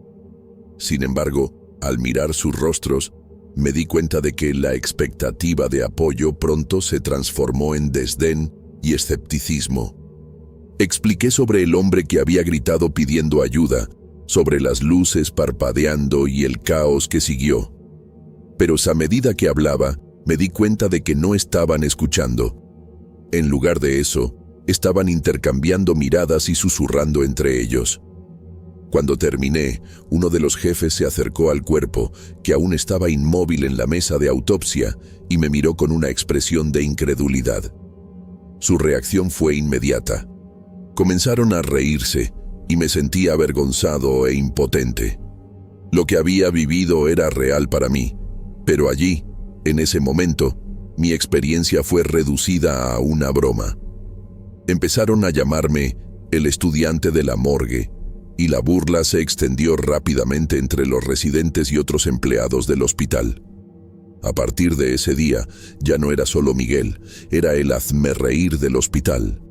Sin embargo, al mirar sus rostros, me di cuenta de que la expectativa de apoyo pronto se transformó en desdén y escepticismo. Expliqué sobre el hombre que había gritado pidiendo ayuda, sobre las luces parpadeando y el caos que siguió. Pero a medida que hablaba, me di cuenta de que no estaban escuchando. En lugar de eso, Estaban intercambiando miradas y susurrando entre ellos. Cuando terminé, uno de los jefes se acercó al cuerpo, que aún estaba inmóvil en la mesa de autopsia, y me miró con una expresión de incredulidad. Su reacción fue inmediata. Comenzaron a reírse, y me sentí avergonzado e impotente. Lo que había vivido era real para mí, pero allí, en ese momento, mi experiencia fue reducida a una broma. Empezaron a llamarme el estudiante de la morgue, y la burla se extendió rápidamente entre los residentes y otros empleados del hospital. A partir de ese día, ya no era solo Miguel, era el hazmerreír del hospital.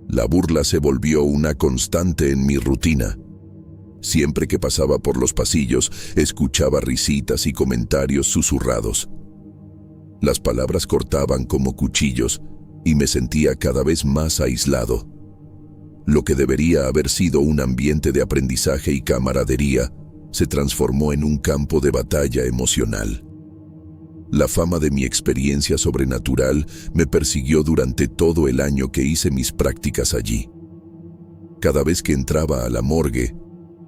La burla se volvió una constante en mi rutina. Siempre que pasaba por los pasillos, escuchaba risitas y comentarios susurrados. Las palabras cortaban como cuchillos y me sentía cada vez más aislado. Lo que debería haber sido un ambiente de aprendizaje y camaradería se transformó en un campo de batalla emocional. La fama de mi experiencia sobrenatural me persiguió durante todo el año que hice mis prácticas allí. Cada vez que entraba a la morgue,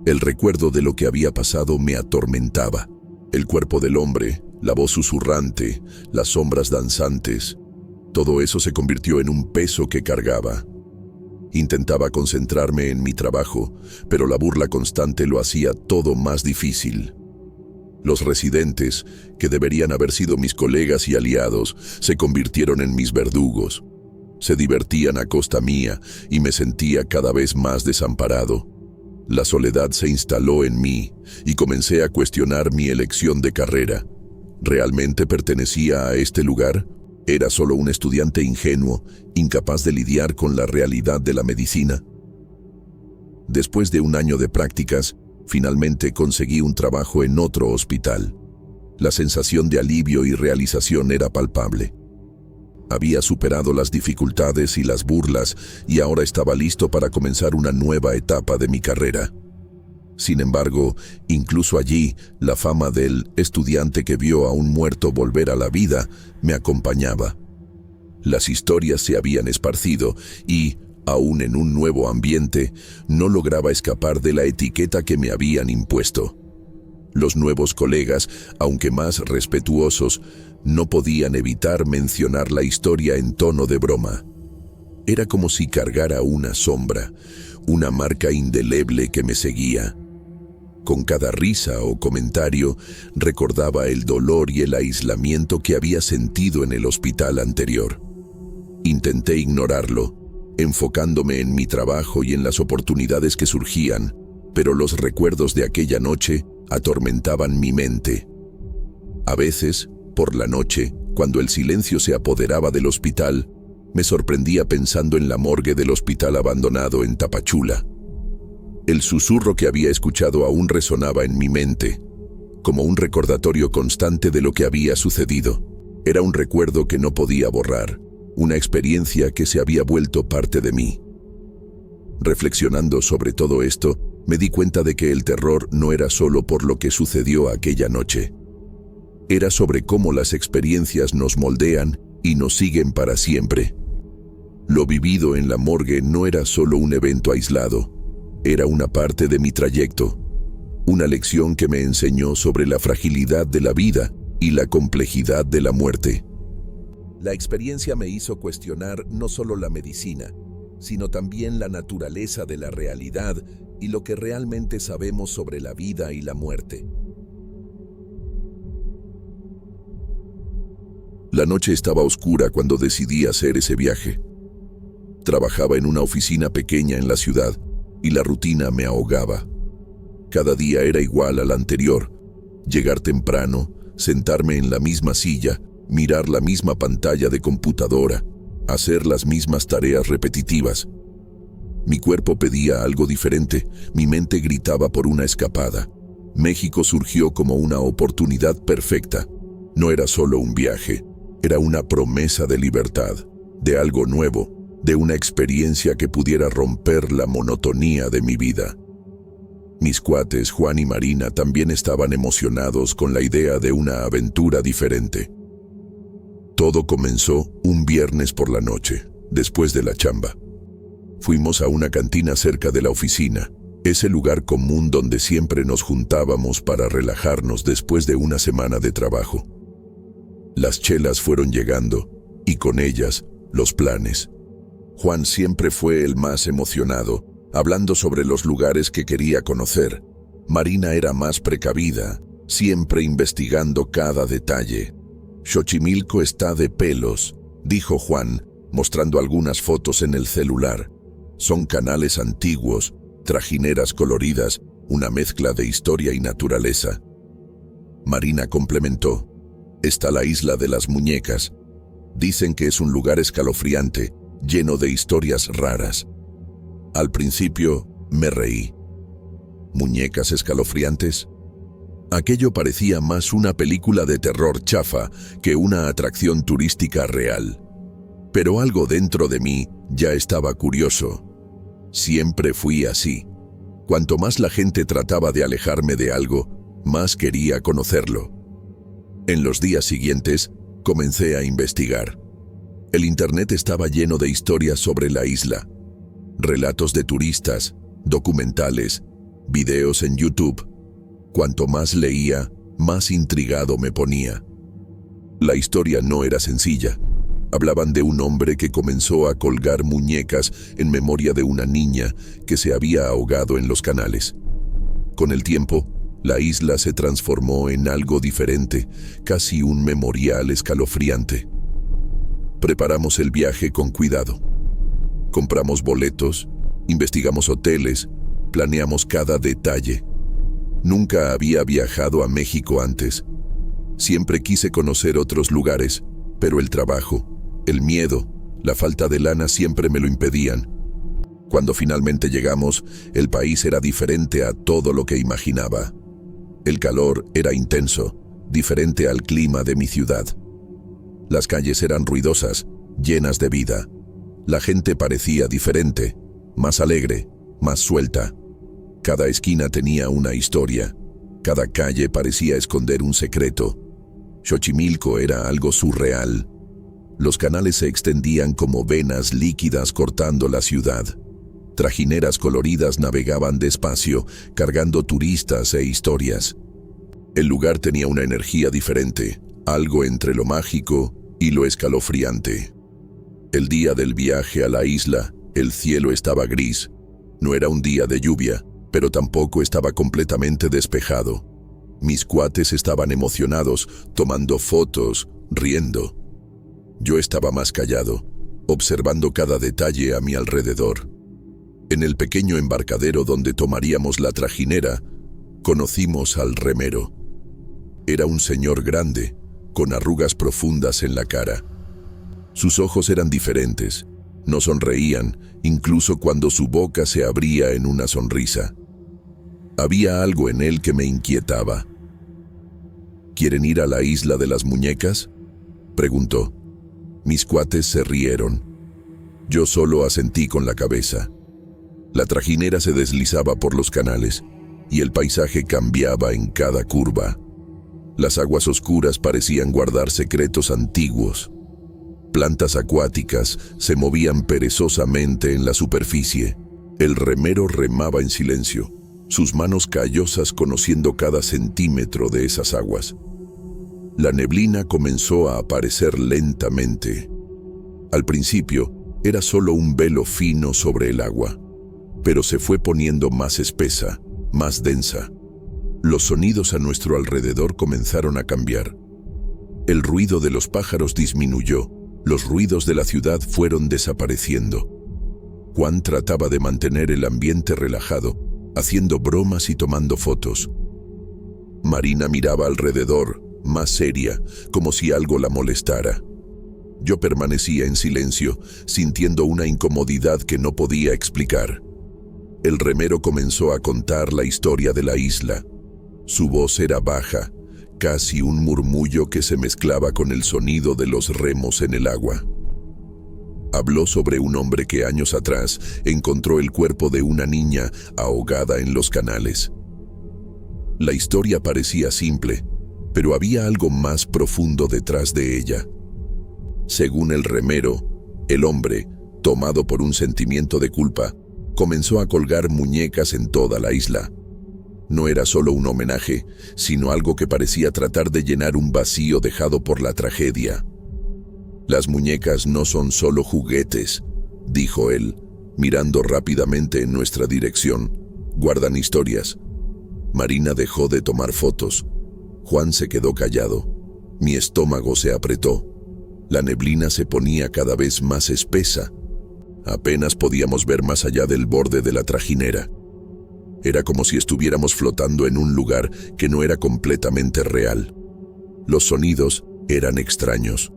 el recuerdo de lo que había pasado me atormentaba. El cuerpo del hombre, la voz susurrante, las sombras danzantes, todo eso se convirtió en un peso que cargaba. Intentaba concentrarme en mi trabajo, pero la burla constante lo hacía todo más difícil. Los residentes, que deberían haber sido mis colegas y aliados, se convirtieron en mis verdugos. Se divertían a costa mía y me sentía cada vez más desamparado. La soledad se instaló en mí y comencé a cuestionar mi elección de carrera. ¿Realmente pertenecía a este lugar? ¿Era solo un estudiante ingenuo, incapaz de lidiar con la realidad de la medicina? Después de un año de prácticas, finalmente conseguí un trabajo en otro hospital. La sensación de alivio y realización era palpable. Había superado las dificultades y las burlas y ahora estaba listo para comenzar una nueva etapa de mi carrera. Sin embargo, incluso allí, la fama del estudiante que vio a un muerto volver a la vida me acompañaba. Las historias se habían esparcido y, aún en un nuevo ambiente, no lograba escapar de la etiqueta que me habían impuesto. Los nuevos colegas, aunque más respetuosos, no podían evitar mencionar la historia en tono de broma. Era como si cargara una sombra, una marca indeleble que me seguía. Con cada risa o comentario, recordaba el dolor y el aislamiento que había sentido en el hospital anterior. Intenté ignorarlo, enfocándome en mi trabajo y en las oportunidades que surgían, pero los recuerdos de aquella noche atormentaban mi mente. A veces, por la noche, cuando el silencio se apoderaba del hospital, me sorprendía pensando en la morgue del hospital abandonado en Tapachula. El susurro que había escuchado aún resonaba en mi mente, como un recordatorio constante de lo que había sucedido. Era un recuerdo que no podía borrar, una experiencia que se había vuelto parte de mí. Reflexionando sobre todo esto, me di cuenta de que el terror no era solo por lo que sucedió aquella noche. Era sobre cómo las experiencias nos moldean y nos siguen para siempre. Lo vivido en la morgue no era solo un evento aislado, era una parte de mi trayecto, una lección que me enseñó sobre la fragilidad de la vida y la complejidad de la muerte. La experiencia me hizo cuestionar no solo la medicina, sino también la naturaleza de la realidad y lo que realmente sabemos sobre la vida y la muerte. La noche estaba oscura cuando decidí hacer ese viaje. Trabajaba en una oficina pequeña en la ciudad y la rutina me ahogaba. Cada día era igual al anterior: llegar temprano, sentarme en la misma silla, mirar la misma pantalla de computadora, hacer las mismas tareas repetitivas. Mi cuerpo pedía algo diferente, mi mente gritaba por una escapada. México surgió como una oportunidad perfecta. No era solo un viaje, era una promesa de libertad, de algo nuevo, de una experiencia que pudiera romper la monotonía de mi vida. Mis cuates, Juan y Marina, también estaban emocionados con la idea de una aventura diferente. Todo comenzó un viernes por la noche, después de la chamba. Fuimos a una cantina cerca de la oficina, ese lugar común donde siempre nos juntábamos para relajarnos después de una semana de trabajo. Las chelas fueron llegando, y con ellas, los planes. Juan siempre fue el más emocionado, hablando sobre los lugares que quería conocer. Marina era más precavida, siempre investigando cada detalle. Xochimilco está de pelos, dijo Juan, mostrando algunas fotos en el celular. Son canales antiguos, trajineras coloridas, una mezcla de historia y naturaleza. Marina complementó: está la isla de las muñecas. Dicen que es un lugar escalofriante, lleno de historias raras. Al principio me reí. ¿Muñecas escalofriantes? Aquello parecía más una película de terror chafa que una atracción turística real. Pero algo dentro de mí ya estaba curioso. Siempre fui así. Cuanto más la gente trataba de alejarme de algo, más quería conocerlo. En los días siguientes, comencé a investigar. El internet estaba lleno de historias sobre la isla. Relatos de turistas, documentales, videos en YouTube. Cuanto más leía, más intrigado me ponía. La historia no era sencilla. Hablaban de un hombre que comenzó a colgar muñecas en memoria de una niña que se había ahogado en los canales. Con el tiempo, la isla se transformó en algo diferente, casi un memorial escalofriante. Preparamos el viaje con cuidado. Compramos boletos, investigamos hoteles, planeamos cada detalle. Nunca había viajado a México antes. Siempre quise conocer otros lugares, pero el trabajo, el miedo, la falta de lana siempre me lo impedían. Cuando finalmente llegamos, el país era diferente a todo lo que imaginaba. El calor era intenso, diferente al clima de mi ciudad. Las calles eran ruidosas, llenas de vida. La gente parecía diferente, más alegre, más suelta. Cada esquina tenía una historia. Cada calle parecía esconder un secreto. Xochimilco era algo surreal. Los canales se extendían como venas líquidas cortando la ciudad. Trajineras coloridas navegaban despacio, cargando turistas e historias. El lugar tenía una energía diferente, algo entre lo mágico y lo escalofriante. El día del viaje a la isla, el cielo estaba gris. No era un día de lluvia, pero tampoco estaba completamente despejado. Mis cuates estaban emocionados, tomando fotos, riendo. Yo estaba más callado, observando cada detalle a mi alrededor. En el pequeño embarcadero donde tomaríamos la trajinera, conocimos al remero. Era un señor grande, con arrugas profundas en la cara. Sus ojos eran diferentes, no sonreían, incluso cuando su boca se abría en una sonrisa. Había algo en él que me inquietaba. ¿Quieren ir a la isla de las muñecas?, preguntó. Mis cuates se rieron. Yo solo asentí con la cabeza. La trajinera se deslizaba por los canales, y el paisaje cambiaba en cada curva. Las aguas oscuras parecían guardar secretos antiguos. Plantas acuáticas se movían perezosamente en la superficie. El remero remaba en silencio, sus manos callosas conociendo cada centímetro de esas aguas. La neblina comenzó a aparecer lentamente. Al principio, era solo un velo fino sobre el agua, pero se fue poniendo más espesa, más densa. Los sonidos a nuestro alrededor comenzaron a cambiar. El ruido de los pájaros disminuyó, los ruidos de la ciudad fueron desapareciendo. Juan trataba de mantener el ambiente relajado, haciendo bromas y tomando fotos. Marina miraba alrededor, más seria, como si algo la molestara. Yo permanecía en silencio, sintiendo una incomodidad que no podía explicar. El remero comenzó a contar la historia de la isla. Su voz era baja, casi un murmullo que se mezclaba con el sonido de los remos en el agua. Habló sobre un hombre que años atrás encontró el cuerpo de una niña ahogada en los canales. La historia parecía simple, pero había algo más profundo detrás de ella. Según el remero, el hombre, tomado por un sentimiento de culpa, comenzó a colgar muñecas en toda la isla. No era solo un homenaje, sino algo que parecía tratar de llenar un vacío dejado por la tragedia. «Las muñecas no son solo juguetes», dijo él, mirando rápidamente en nuestra dirección. «Guardan historias». Marina dejó de tomar fotos. Juan se quedó callado. Mi estómago se apretó. La neblina se ponía cada vez más espesa. Apenas podíamos ver más allá del borde de la trajinera. Era como si estuviéramos flotando en un lugar que no era completamente real. Los sonidos eran extraños.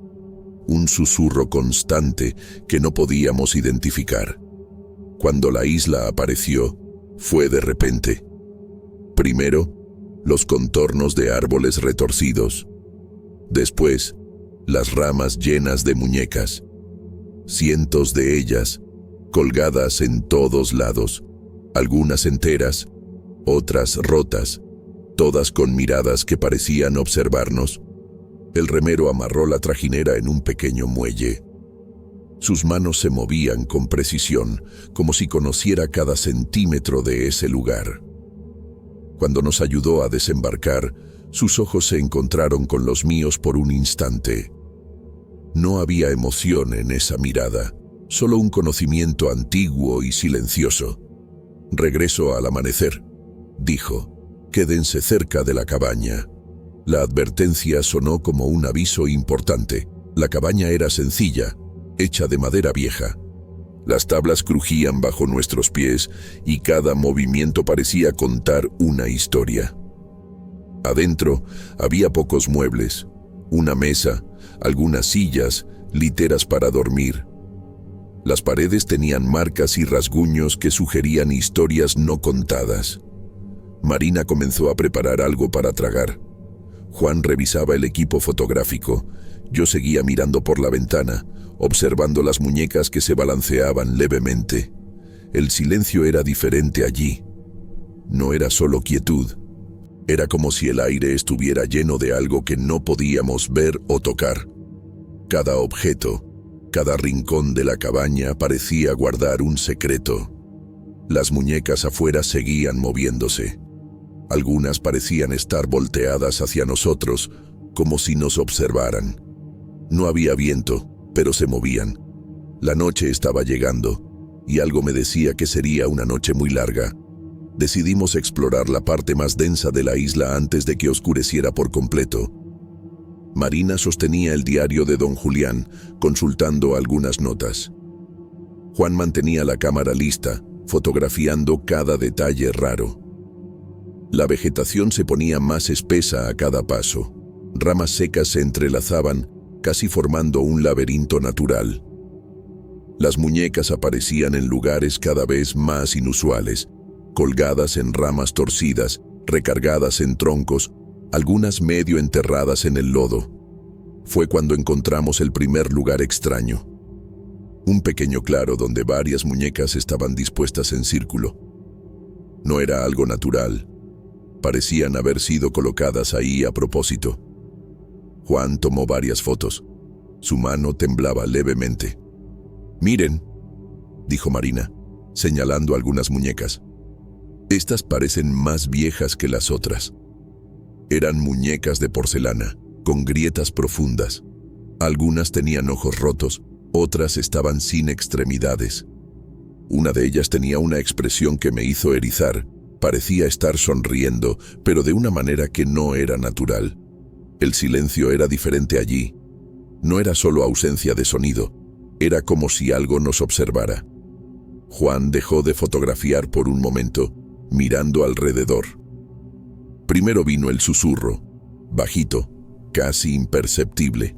Un susurro constante que no podíamos identificar. Cuando la isla apareció, fue de repente. Primero, los contornos de árboles retorcidos. Después, las ramas llenas de muñecas. Cientos de ellas, colgadas en todos lados. Algunas enteras, otras rotas, todas con miradas que parecían observarnos. El remero amarró la trajinera en un pequeño muelle. Sus manos se movían con precisión, como si conociera cada centímetro de ese lugar. Cuando nos ayudó a desembarcar, sus ojos se encontraron con los míos por un instante. No había emoción en esa mirada, solo un conocimiento antiguo y silencioso. «Regreso al amanecer», dijo. «Quédense cerca de la cabaña». La advertencia sonó como un aviso importante. La cabaña era sencilla, hecha de madera vieja. Las tablas crujían bajo nuestros pies y cada movimiento parecía contar una historia. Adentro había pocos muebles, una mesa, algunas sillas, literas para dormir. Las paredes tenían marcas y rasguños que sugerían historias no contadas. Marina comenzó a preparar algo para tragar. Juan revisaba el equipo fotográfico. Yo seguía mirando por la ventana, observando las muñecas que se balanceaban levemente. El silencio era diferente allí. No era solo quietud. Era como si el aire estuviera lleno de algo que no podíamos ver o tocar. Cada objeto, cada rincón de la cabaña parecía guardar un secreto. Las muñecas afuera seguían moviéndose. Algunas parecían estar volteadas hacia nosotros, como si nos observaran. No había viento, pero se movían. La noche estaba llegando, y algo me decía que sería una noche muy larga. Decidimos explorar la parte más densa de la isla antes de que oscureciera por completo. Marina sostenía el diario de don Julián, consultando algunas notas. Juan mantenía la cámara lista, fotografiando cada detalle raro. La vegetación se ponía más espesa a cada paso. Ramas secas se entrelazaban, casi formando un laberinto natural. Las muñecas aparecían en lugares cada vez más inusuales, colgadas en ramas torcidas, recargadas en troncos, algunas medio enterradas en el lodo. Fue cuando encontramos el primer lugar extraño. Un pequeño claro donde varias muñecas estaban dispuestas en círculo. No era algo natural. Parecían haber sido colocadas ahí a propósito. Juan tomó varias fotos. Su mano temblaba levemente. «Miren», dijo Marina, señalando algunas muñecas. «Estas parecen más viejas que las otras». Eran muñecas de porcelana, con grietas profundas. Algunas tenían ojos rotos, otras estaban sin extremidades. Una de ellas tenía una expresión que me hizo erizar. Parecía estar sonriendo, pero de una manera que no era natural. El silencio era diferente allí. No era solo ausencia de sonido, era como si algo nos observara. Juan dejó de fotografiar por un momento, mirando alrededor. Primero vino el susurro, bajito, casi imperceptible,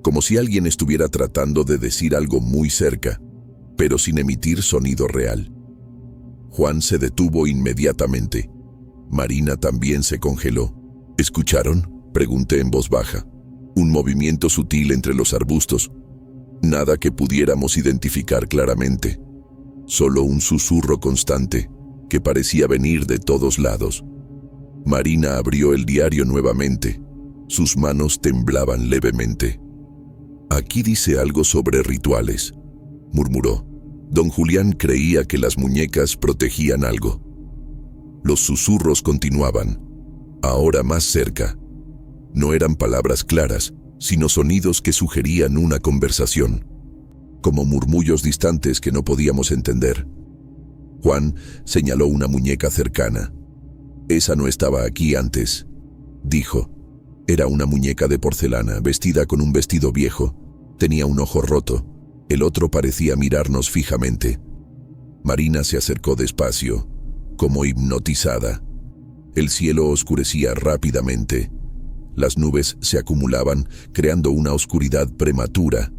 como si alguien estuviera tratando de decir algo muy cerca, pero sin emitir sonido real. Juan se detuvo inmediatamente. Marina también se congeló. «¿Escucharon?», pregunté en voz baja. Un movimiento sutil entre los arbustos. Nada que pudiéramos identificar claramente. Solo un susurro constante, que parecía venir de todos lados. Marina abrió el diario nuevamente. Sus manos temblaban levemente. «Aquí dice algo sobre rituales». murmuró. Don Julián creía que las muñecas protegían algo. Los susurros continuaban, ahora más cerca. No eran palabras claras, sino sonidos que sugerían una conversación, como murmullos distantes que no podíamos entender. Juan señaló una muñeca cercana. «Esa no estaba aquí antes», dijo. Era una muñeca de porcelana, vestida con un vestido viejo. Tenía un ojo roto. El otro parecía mirarnos fijamente. Marina se acercó despacio, como hipnotizada. El cielo oscurecía rápidamente. Las nubes se acumulaban, creando una oscuridad prematura.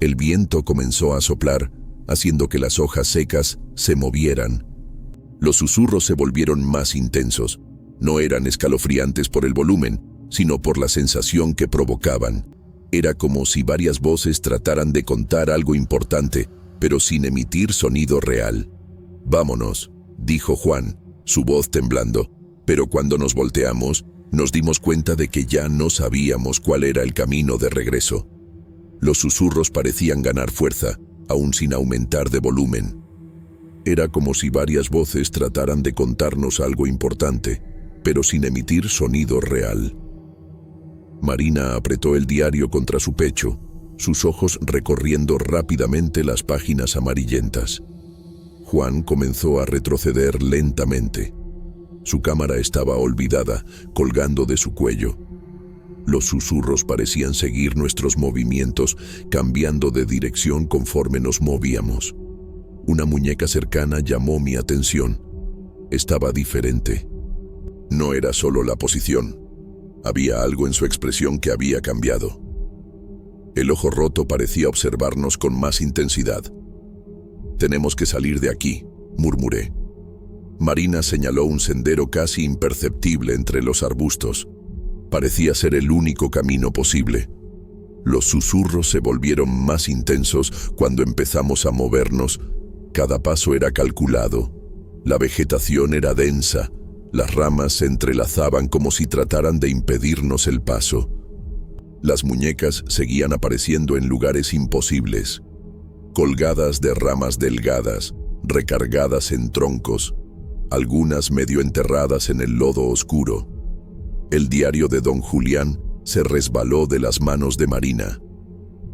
El viento comenzó a soplar, haciendo que las hojas secas se movieran. Los susurros se volvieron más intensos. No eran escalofriantes por el volumen, sino por la sensación que provocaban. Era como si varias voces trataran de contar algo importante, pero sin emitir sonido real. «Vámonos», dijo Juan, su voz temblando, pero cuando nos volteamos, nos dimos cuenta de que ya no sabíamos cuál era el camino de regreso. Los susurros parecían ganar fuerza, aún sin aumentar de volumen. Era como si varias voces trataran de contarnos algo importante, pero sin emitir sonido real. Marina apretó el diario contra su pecho, sus ojos recorriendo rápidamente las páginas amarillentas. Juan comenzó a retroceder lentamente. Su cámara estaba olvidada, colgando de su cuello. Los susurros parecían seguir nuestros movimientos, cambiando de dirección conforme nos movíamos. Una muñeca cercana llamó mi atención. Estaba diferente. No era solo la posición. Había algo en su expresión que había cambiado. El ojo roto parecía observarnos con más intensidad. «Tenemos que salir de aquí», murmuré. Marina señaló un sendero casi imperceptible entre los arbustos. Parecía ser el único camino posible. Los susurros se volvieron más intensos cuando empezamos a movernos. Cada paso era calculado. La vegetación era densa. Las ramas se entrelazaban como si trataran de impedirnos el paso. Las muñecas seguían apareciendo en lugares imposibles, colgadas de ramas delgadas, recargadas en troncos, algunas medio enterradas en el lodo oscuro. El diario de don Julián se resbaló de las manos de Marina.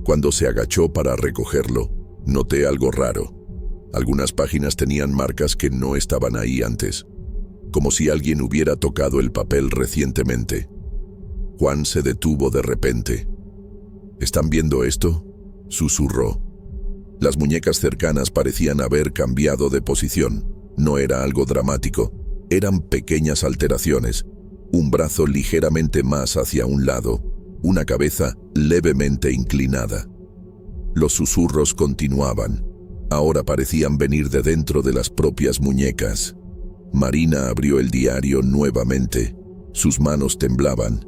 Cuando se agachó para recogerlo, noté algo raro. Algunas páginas tenían marcas que no estaban ahí antes, como si alguien hubiera tocado el papel recientemente. Juan se detuvo de repente. «¿Están viendo esto?», susurró. Las muñecas cercanas parecían haber cambiado de posición. No era algo dramático, eran pequeñas alteraciones. Un brazo ligeramente más hacia un lado, una cabeza levemente inclinada. Los susurros continuaban. Ahora parecían venir de dentro de las propias muñecas. Marina abrió el diario nuevamente. Sus manos temblaban.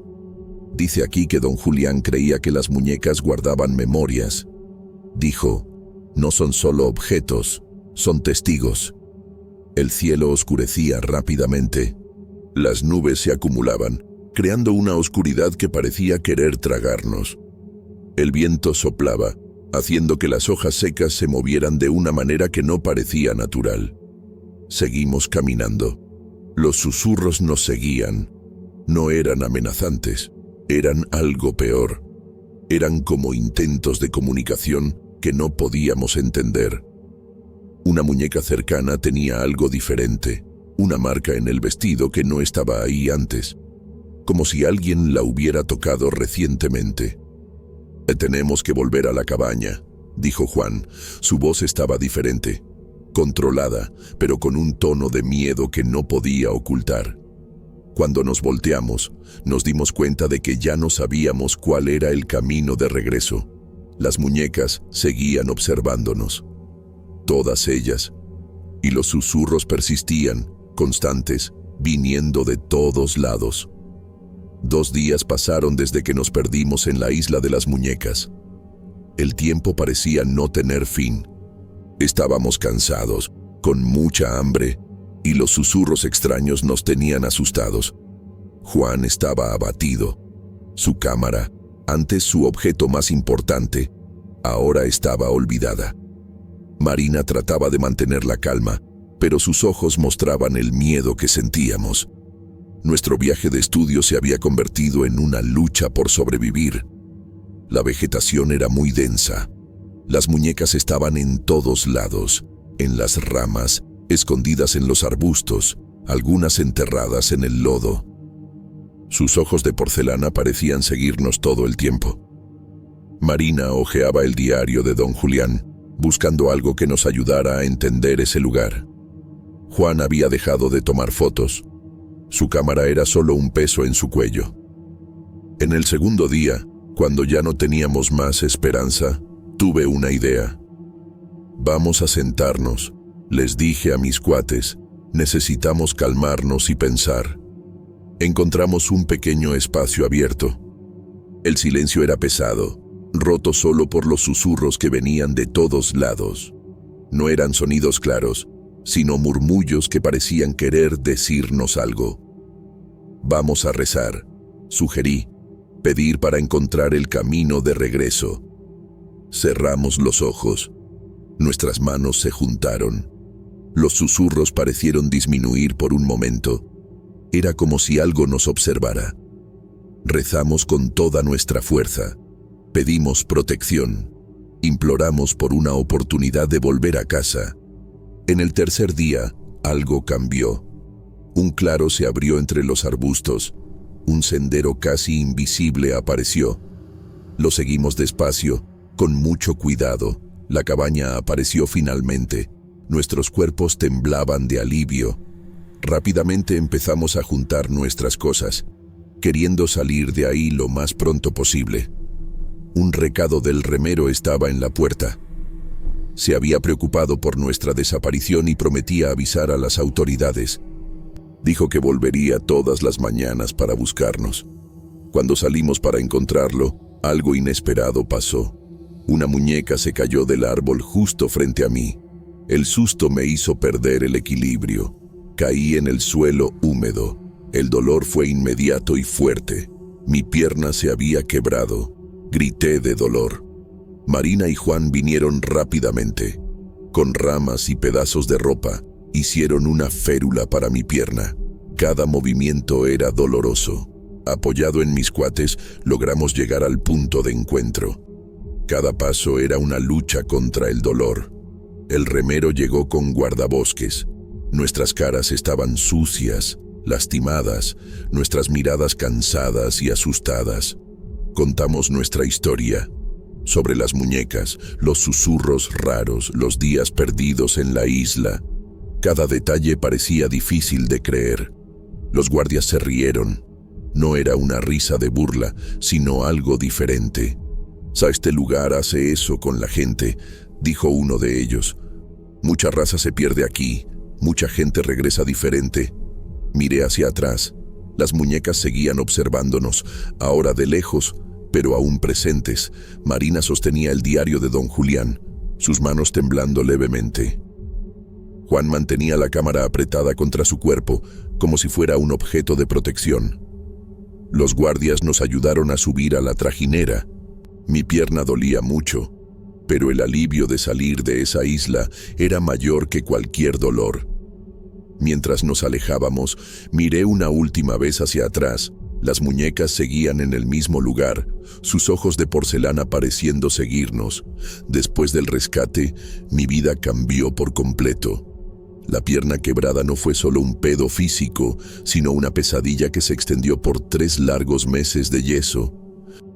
«Dice aquí que don Julián creía que las muñecas guardaban memorias», dijo. «No son solo objetos, son testigos». El cielo oscurecía rápidamente. Las nubes se acumulaban, creando una oscuridad que parecía querer tragarnos. El viento soplaba, haciendo que las hojas secas se movieran de una manera que no parecía natural. Seguimos caminando. Los susurros nos seguían. No eran amenazantes, eran algo peor. Eran como intentos de comunicación que no podíamos entender. Una muñeca cercana tenía algo diferente, una marca en el vestido que no estaba ahí antes, como si alguien la hubiera tocado recientemente. «Tenemos que volver a la cabaña», dijo Juan. Su voz estaba diferente, controlada, pero con un tono de miedo que no podía ocultar. Cuando nos volteamos, nos dimos cuenta de que ya no sabíamos cuál era el camino de regreso. Las muñecas seguían observándonos, todas ellas, y los susurros persistían, constantes, viniendo de todos lados. 2 días pasaron desde que nos perdimos en la isla de las muñecas. El tiempo parecía no tener fin. Estábamos cansados, con mucha hambre, y los susurros extraños nos tenían asustados. Juan estaba abatido. Su cámara, antes su objeto más importante, ahora estaba olvidada. Marina trataba de mantener la calma, pero sus ojos mostraban el miedo que sentíamos. Nuestro viaje de estudio se había convertido en una lucha por sobrevivir. La vegetación era muy densa. Las muñecas estaban en todos lados, en las ramas, escondidas en los arbustos, algunas enterradas en el lodo. Sus ojos de porcelana parecían seguirnos todo el tiempo. Marina hojeaba el diario de don Julián, buscando algo que nos ayudara a entender ese lugar. Juan había dejado de tomar fotos. Su cámara era solo un peso en su cuello. En el segundo día, cuando ya no teníamos más esperanza, tuve una idea. Vamos a sentarnos, les dije a mis cuates. Necesitamos calmarnos y pensar. Encontramos un pequeño espacio abierto. El silencio era pesado, roto solo por los susurros que venían de todos lados. No eran sonidos claros, sino murmullos que parecían querer decirnos algo. Vamos a rezar, sugerí, pedir para encontrar el camino de regreso. Cerramos los ojos. Nuestras manos se juntaron. Los susurros parecieron disminuir por un momento. Era como si algo nos observara. Rezamos con toda nuestra fuerza. Pedimos protección. Imploramos por una oportunidad de volver a casa. En el tercer día, algo cambió. Un claro se abrió entre los arbustos. Un sendero casi invisible apareció. Lo seguimos despacio, con mucho cuidado. La cabaña apareció finalmente. Nuestros cuerpos temblaban de alivio. Rápidamente empezamos a juntar nuestras cosas, queriendo salir de ahí lo más pronto posible. Un recado del remero estaba en la puerta. Se había preocupado por nuestra desaparición y prometía avisar a las autoridades. Dijo que volvería todas las mañanas para buscarnos. Cuando salimos para encontrarlo, algo inesperado pasó. Una muñeca se cayó del árbol justo frente a mí. El susto me hizo perder el equilibrio. Caí en el suelo húmedo. El dolor fue inmediato y fuerte. Mi pierna se había quebrado. Grité de dolor. Marina y Juan vinieron rápidamente. Con ramas y pedazos de ropa, hicieron una férula para mi pierna. Cada movimiento era doloroso. Apoyado en mis cuates, logramos llegar al punto de encuentro. Cada paso era una lucha contra el dolor. El remero llegó con guardabosques. Nuestras caras estaban sucias, lastimadas, nuestras miradas cansadas y asustadas. Contamos nuestra historia. Sobre las muñecas, los susurros raros, los días perdidos en la isla. Cada detalle parecía difícil de creer. Los guardias se rieron. No era una risa de burla, sino algo diferente. Este lugar hace eso con la gente, dijo uno de ellos. Mucha raza se pierde aquí, mucha gente regresa diferente. Miré hacia atrás. Las muñecas seguían observándonos, ahora de lejos, pero aún presentes. Marina sostenía el diario de don Julián, sus manos temblando levemente. Juan mantenía la cámara apretada contra su cuerpo, como si fuera un objeto de protección. Los guardias nos ayudaron a subir a la trajinera. Mi pierna dolía mucho, pero el alivio de salir de esa isla era mayor que cualquier dolor. Mientras nos alejábamos, miré una última vez hacia atrás. Las muñecas seguían en el mismo lugar, sus ojos de porcelana pareciendo seguirnos. Después del rescate, mi vida cambió por completo. La pierna quebrada no fue solo un pedo físico, sino una pesadilla que se extendió por 3 largos meses de yeso.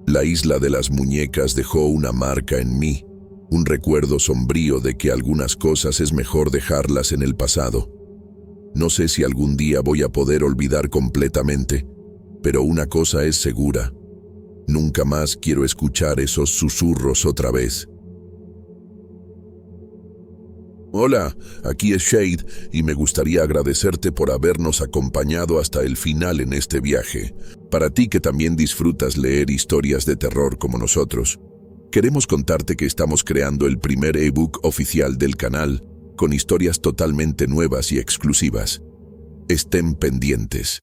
La isla de las muñecas dejó una marca en mí, un recuerdo sombrío de que algunas cosas es mejor dejarlas en el pasado. No sé si algún día voy a poder olvidar completamente, pero una cosa es segura. Nunca más quiero escuchar esos susurros otra vez. Hola, aquí es Shade y me gustaría agradecerte por habernos acompañado hasta el final en este viaje. Para ti que también disfrutas leer historias de terror como nosotros, queremos contarte que estamos creando el primer ebook oficial del canal con historias totalmente nuevas y exclusivas. Estén pendientes.